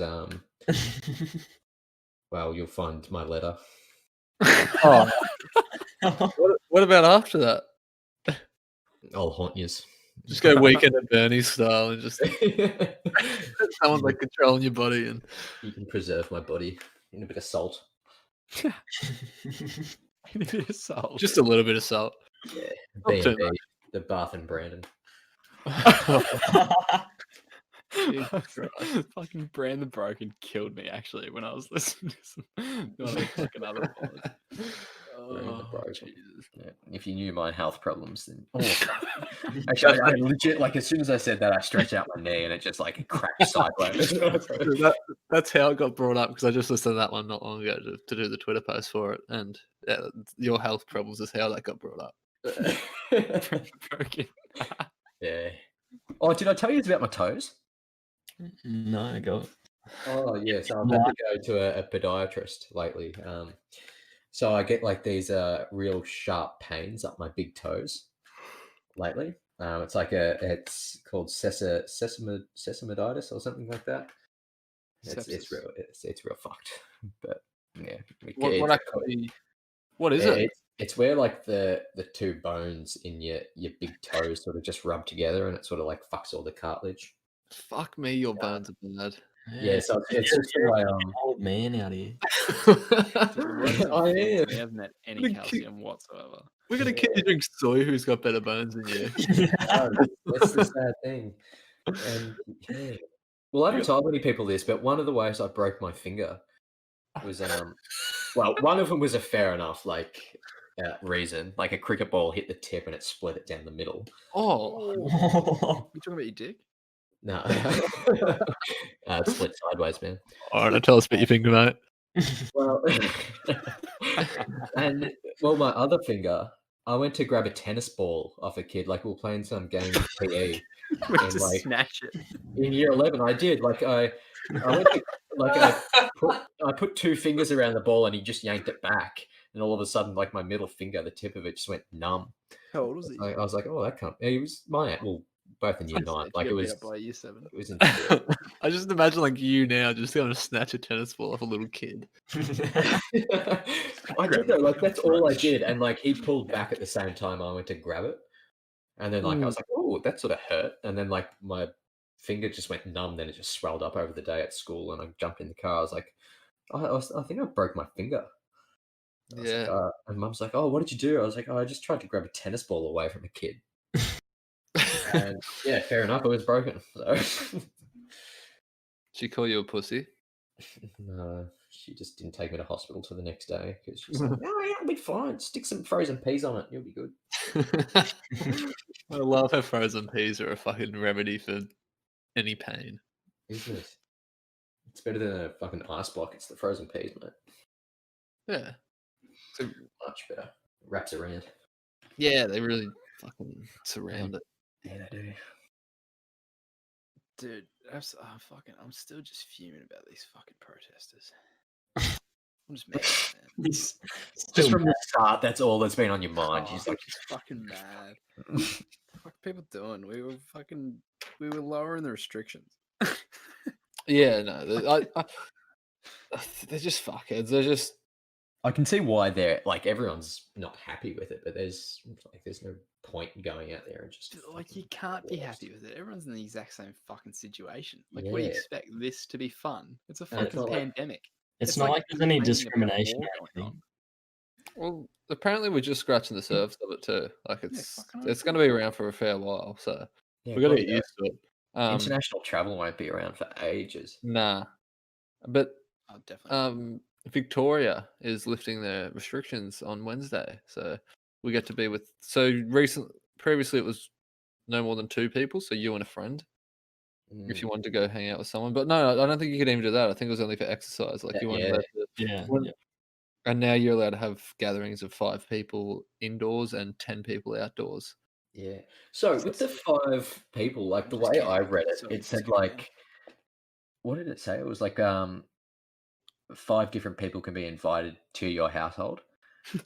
well, you'll find my letter. Oh, what about after that? I'll haunt you. Just go Weekend at Bernie style and just someone's like controlling your body and You can preserve my body in a bit of salt. just a little bit of salt. Yeah, Not too B&B, the Bath and Brandon. Fucking Brandon Broken killed me actually when I was listening to some fucking other pod. Brandon Oh, Broken. Jesus. Yeah. If you knew my health problems, then actually, I legit like as soon as I said that, I stretched out my knee and it just like cracked sideways. That's how it got brought up because I just listened to that one not long ago to do the Twitter post for it, and yeah, your health problems is how that got brought up. Broken. Yeah. Oh, did I tell you about my toes? No, go. Oh yeah, so I've had to go to a podiatrist lately. So I get like these real sharp pains up my big toes lately. It's like it's called sesamiditis or something like that. It's real fucked. But yeah, What is it? It's where like the two bones in your big toes sort of just rub together, and it sort of like fucks all the cartilage. Fuck me, your bones are bad. Yeah, so it's just my old man out here. I am. He hasn't had any calcium whatsoever. We got a kid who drinks soy who's got better bones than you. That's the sad thing. And yeah. Well, I haven't told many people this, but one of the ways I broke my finger was well, one of them was a fair enough reason. Like a cricket ball hit the tip and it split it down the middle. Oh, You talking about your dick? No, it split sideways, man. all right, tell us about your finger, mate. Well, and well, my other finger, I went to grab a tennis ball off a kid. Like we were playing some game of PE. Went to like, snatch it. In year 11, I did. Like I went to, like I put two fingers around the ball and he just yanked it back. And all of a sudden, like my middle finger, the tip of it just went numb. How old was he? I was like, oh, that can't. He was my well, both in year 9. Like it was. By year 7. It was in. I just imagine like you now just going to snatch a tennis ball off a little kid. I did though. Like that's all I did, and like he pulled back at the same time I went to grab it, and then like I was like, oh, that sort of hurt, and then like my finger just went numb. Then it just swelled up over the day at school, and I jumped in the car. I was like, I think I broke my finger. Yeah. Like, and Mum's like, oh, what did you do? I was like, oh, I just tried to grab a tennis ball away from a kid. And yeah, fair enough. It was broken. So. She call you a pussy? No, she just didn't take me to hospital till the next day because she's like, "No, yeah, it'll be fine. Stick some frozen peas on it. You'll be good." I love how frozen peas are a fucking remedy for any pain. Isn't it? It's better than a fucking ice block. It's the frozen peas, mate. Yeah. So, Much better. Wraps around. yeah, they really fucking surround it. Yeah, they do. Dude, I'm still just fuming about these fucking protesters. I'm just mad, man. Just from the start, that's all that's been on your mind. Oh, She's like, just fucking mad. What are people doing? We were lowering the restrictions. Yeah, no, they're just fuckheads. They're just. I can see why they're like everyone's not happy with it, but there's no point in going out there and just Like you can't be happy with it. Everyone's in the exact same fucking situation. Like, what do you Yeah. expect this to be fun? It's a And it's fucking not like- pandemic. It's not like there's any complaining about discrimination war or going anything. Well, apparently we're just scratching the surface of it too. Like it's fucking it's going to be around for a fair while, so Yeah, we got to bloody get used to it. international travel won't be around for ages. Nah, but Oh, definitely. Victoria is lifting their restrictions on Wednesday, so we get to be with. So previously it was no more than 2 people, so you and a friend. if you wanted to go hang out with someone. But no, I don't think you could even do that. I think it was only for exercise. Like you weren't allowed to. Yeah. When- And now you're allowed to have gatherings of 5 people indoors and 10 people outdoors. Yeah. So with the 5 people, like the Just way can't- I read it, so it said insecure, man. like, what did it say? It was like 5 different people can be invited to your household.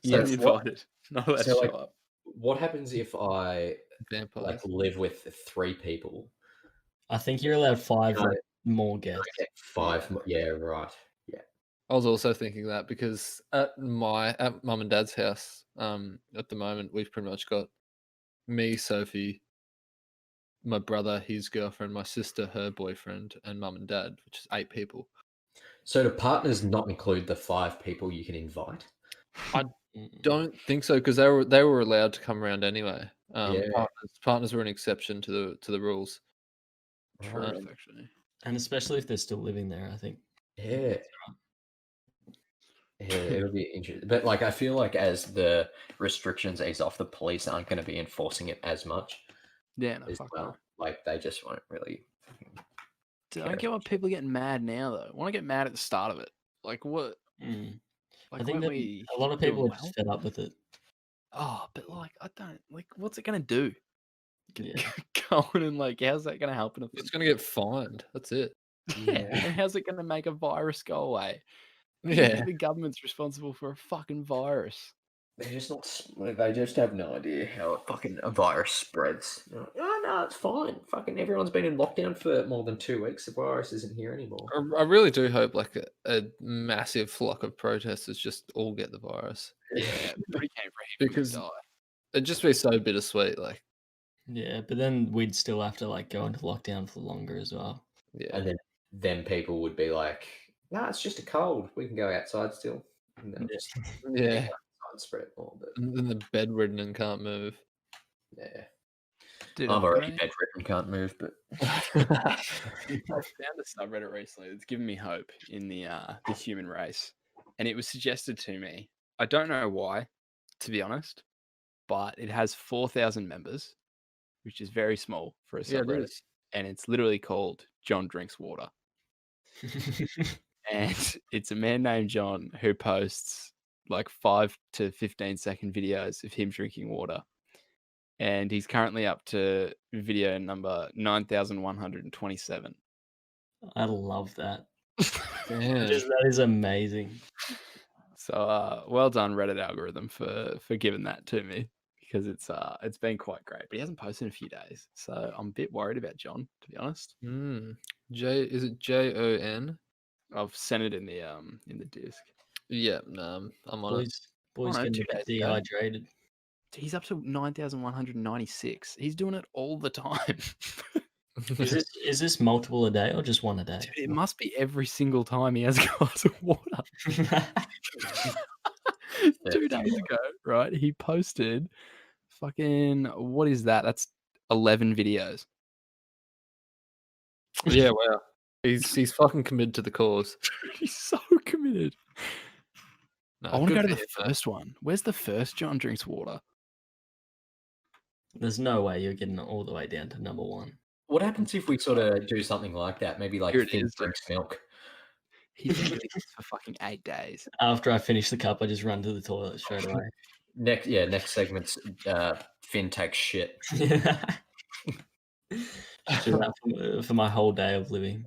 Yeah, So invited. Not allowed to so, show like, up. what happens if I Vampires. live with 3 people? I think you're allowed 5 Can I- more I guests. get 5. Yeah, right. Yeah. I was also thinking that because at mum and dad's house, at the moment we've pretty much got me, Sophie, my brother, his girlfriend, my sister, her boyfriend, and mum and dad, which is 8 people. So do partners not include the 5 people you can invite? Don't think so because they were allowed to come around anyway. Yeah. Partners were an exception to the rules. True, Um, actually. And especially if they're still living there, I think. Yeah. Yeah, it'll be interesting. But like I feel like as the restrictions ease off, the police aren't going to be enforcing it as much Yeah, no, as fuck well. no. Like they just won't really. Dude, I don't get why people are getting mad now, though. I want to get mad at the start of it. Like, what? Mm. Like, I think weren't that we a lot of doing people are well? just fed up with it. Oh, but like, I don't like. What's it gonna do? Yeah. Going and like, how's that gonna help anything? it's going to get fined. That's it. Yeah. And how's it gonna make a virus go away? Yeah. The government's responsible for a fucking virus. They're just not. They just have no idea how a virus spreads. Oh no, it's fine. Fucking everyone's been in lockdown for more than 2 weeks. The virus isn't here anymore. I really do hope like a massive flock of protesters just all get the virus. Yeah, pretty keen for a heap of them to Because die. it'd just be so bittersweet. Like, Yeah, but then we'd still have to like go into lockdown for longer as well. yeah. And then people would be like, "No, it's just a cold. We can go outside still." And they'll Yeah. just Yeah. and spread it more. But And then the bedridden and can't move. yeah, Dude, I'm already I bedridden, can't move. But found a subreddit recently that's given me hope in the human race, and it was suggested to me. I don't know why, to be honest, but it has 4,000 members, which is very small for a Yeah, it subreddit, is. and it's literally called John Drinks Water. And it's a man named John who posts like 5 to 15-second videos of him drinking water. And he's currently up to video number 9,127. I love that. Damn. That is amazing. So well done, Reddit algorithm, for giving that to me, because it's been quite great. But he hasn't posted in a few days, so I'm a bit worried about John, to be honest. Is it JON? I've sent it in the disc. Yeah, no, I'm on it. Boys no, getting 2 a bit days ago. dehydrated. He's up to 9,196. He's doing it all the time. Is this multiple a day or just one a day? Dude, it must be every single time he has a glass of water. 2 days ago, right? He posted fucking, what is that? That's 11 videos. Yeah, wow. He's fucking committed to the cause. He's so committed. No, I want to good go to for the him. first one. Where's the first John Drinks Water? There's no way you're getting all the way down to number 1. what happens if we sort of do something like that? Maybe like Here it Phin is. drinks milk. He's been doing this for fucking 8 days. After I finish the cup, I just run to the toilet straight away. Next segment's Phin takes shit. Just do that for my whole day of living.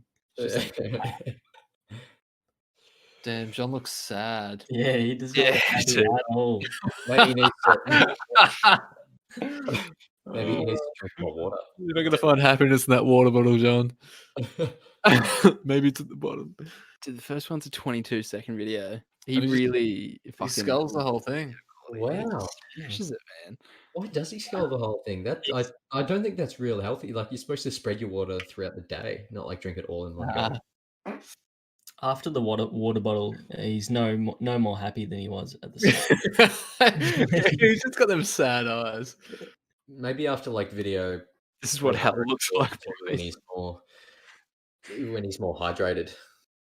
Damn, John looks sad. Yeah, he does not Yeah, look happy dude. at all. Maybe he needs to drink more water. You're not gonna find happiness in that water bottle, John. Maybe it's at the bottom. Dude, the first one's a 22-second video. He And he just- really He fucking skulls the whole thing. Wow. smashes it, man. Why does he skull the whole thing? That I don't think that's real healthy. Like you're supposed to spread your water throughout the day, not like drink it all in one go. After the water bottle, he's no more happy than he was at the start. He's just got them sad eyes. Maybe after like video This is what hell looks like. when he's more hydrated.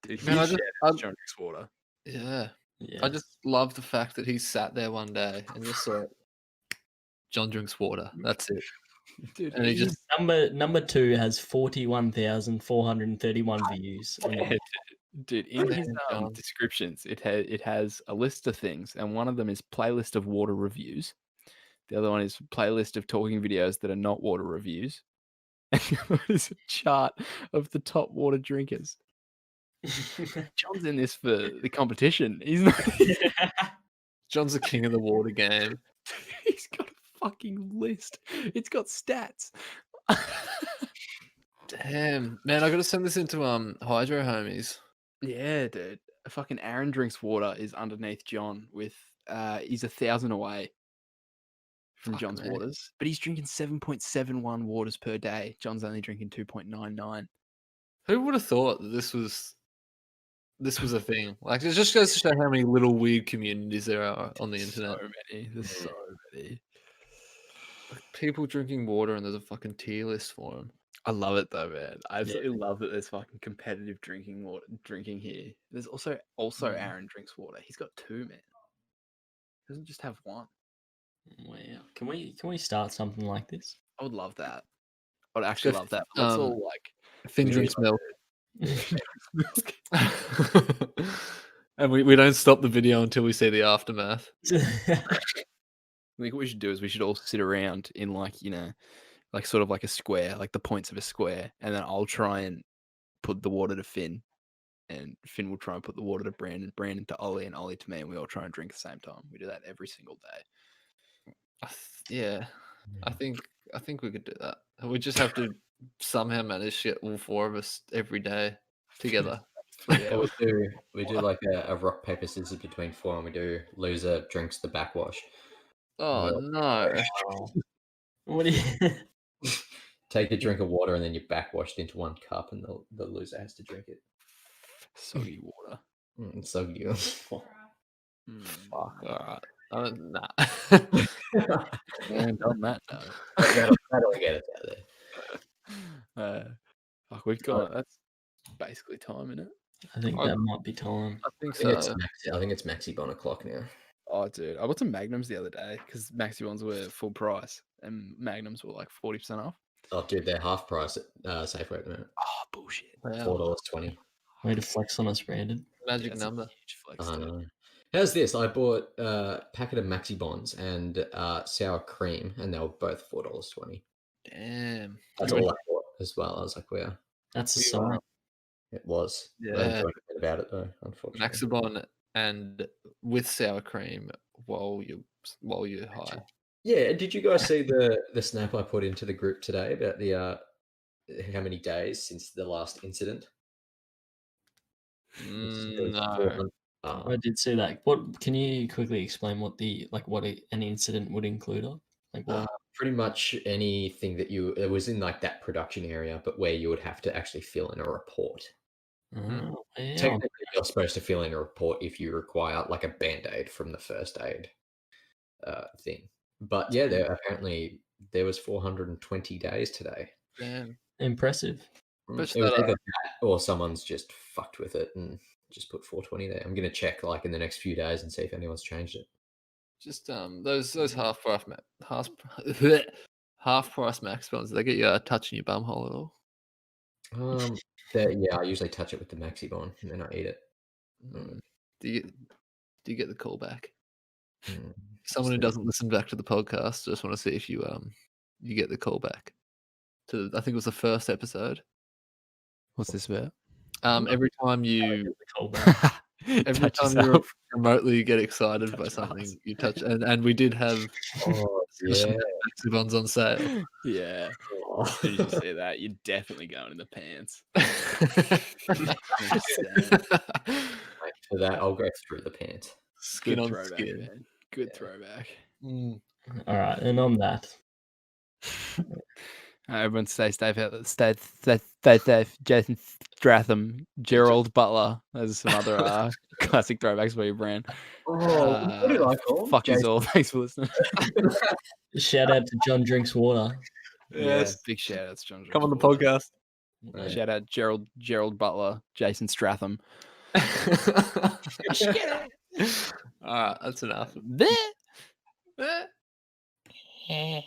Dude, Man, I he's just- shared I- his John Drinks Water. Yeah. Yeah. I just love the fact that he sat there one day and just thought, John drinks water. That's it. Dude, And he just Number 2 has 41,431 views. on Yeah, dude, in his Damn, John. descriptions, it has a list of things, and one of them is playlist of water reviews. The other one is playlist of talking videos that are not water reviews. And the other one is a chart of the top water drinkers. John's in this for the competition. He's not. John's the king of the water game. He's got a fucking list. It's got stats. Damn, man, I got to send this into Hydro Homies. Yeah, dude. Fucking Aaron drinks water is underneath John with he's 1,000 away from Fuck, John's man. waters, but he's drinking 7.71 waters per day. John's only drinking 2.99. Who would have thought that this was a thing? Like, it just goes to show how many little weed communities there are on the internet. So many. There's so many. Like, people drinking water, and there's a fucking tier list for them. I love it though, man. I absolutely love that there's fucking competitive drinking here. There's also Aaron drinks water. He's got 2, man. He doesn't just have 1. Wow. Can we start something like this? I would love that. I would actually Go love that. Let's all Finn we drinks milk. milk. And we don't stop the video until we see the aftermath. I think what we should do is we should all sit around in like sort of like a square, like the points of a square, and then I'll try and put the water to Finn, and Finn will try and put the water to Brandon, Brandon to Ollie, and Ollie to me, and we all try and drink at the same time. We do that every single day. Yeah, I think we could do that. We just have to somehow manage to get all 4 of us every day together. Yeah, we do like a rock paper scissors between 4, and we do loser drinks the backwash. Oh Well, no! What do you? Take a drink of water and then you backwash it into 1 cup, and the loser has to drink it. Soggy water. It's so good. Fuck. All right. Nah. And on that note, That'll get us out there. fuck, we've got that's basically time, isn't it? I think that might be time. I think I so. think it's Maxi Bon o'clock now. Oh, dude, I bought some Magnums the other day because Maxi ones were full price and Magnums were like 40% off. Oh, dude, they're half price at Safeway at the minute. Oh, bullshit. Wow. $4.20. Way to flex on us, Brandon. Magic That's a number. huge flex, I dude. know. How's this? I bought a packet of Maxi Bons and sour cream, and they were both $4.20. Damn. That's all I bought as well. I was like, wow. That's a We sign. It was. I Yeah. don't know anything about it though, unfortunately. Maxibon and with sour cream while you're high. Yeah, did you guys see the snap I put into the group today about the how many days since the last incident? No. 400 I did see that. What can you quickly explain what an incident would include of? Like what? pretty much anything that it was in like that production area, but where you would have to actually fill in a report. Oh, yeah. Technically, you're supposed to fill in a report if you require like a band-aid from the first aid thing. But yeah, there was 420 days today. Damn. Impressive. It Push was that either up. that or someone's just fucked with it and just put 420 there. I'm gonna check like in the next few days and see if anyone's changed it. Just those half price max ones, they get you touching your bum hole at all. Yeah, I usually touch it with the Maxi Bon and then I eat it. Do you get the call back? Mm. Someone who doesn't listen back to the podcast, just want to see if you get the call back to I think it was the first episode. What's this about? Every time you every Touch time you yourself. remotely get excited by Touch your something, ass. you touch and we did have Oh yeah. Maxibons on sale. Yeah. Oh. As soon as you see that, you're definitely going in the pants. For that, I'll go through the pants. Skin Good on throwback, skin. man. Good Yeah. throwback. All right, and on that, Everyone stay safe out there. Stay safe. Jason Stratham, Gerald Butler. There's some other classic throwbacks for you, Brand. Oh, what did I call him? Fuck you Jason. all. Thanks for listening. shout out to John Drinks Water. Yes. Big shout outs, John. Come on the Drinks Water. podcast. Shout out Gerald Butler, Jason Stratham. All right, that's enough. Bleh. Eh.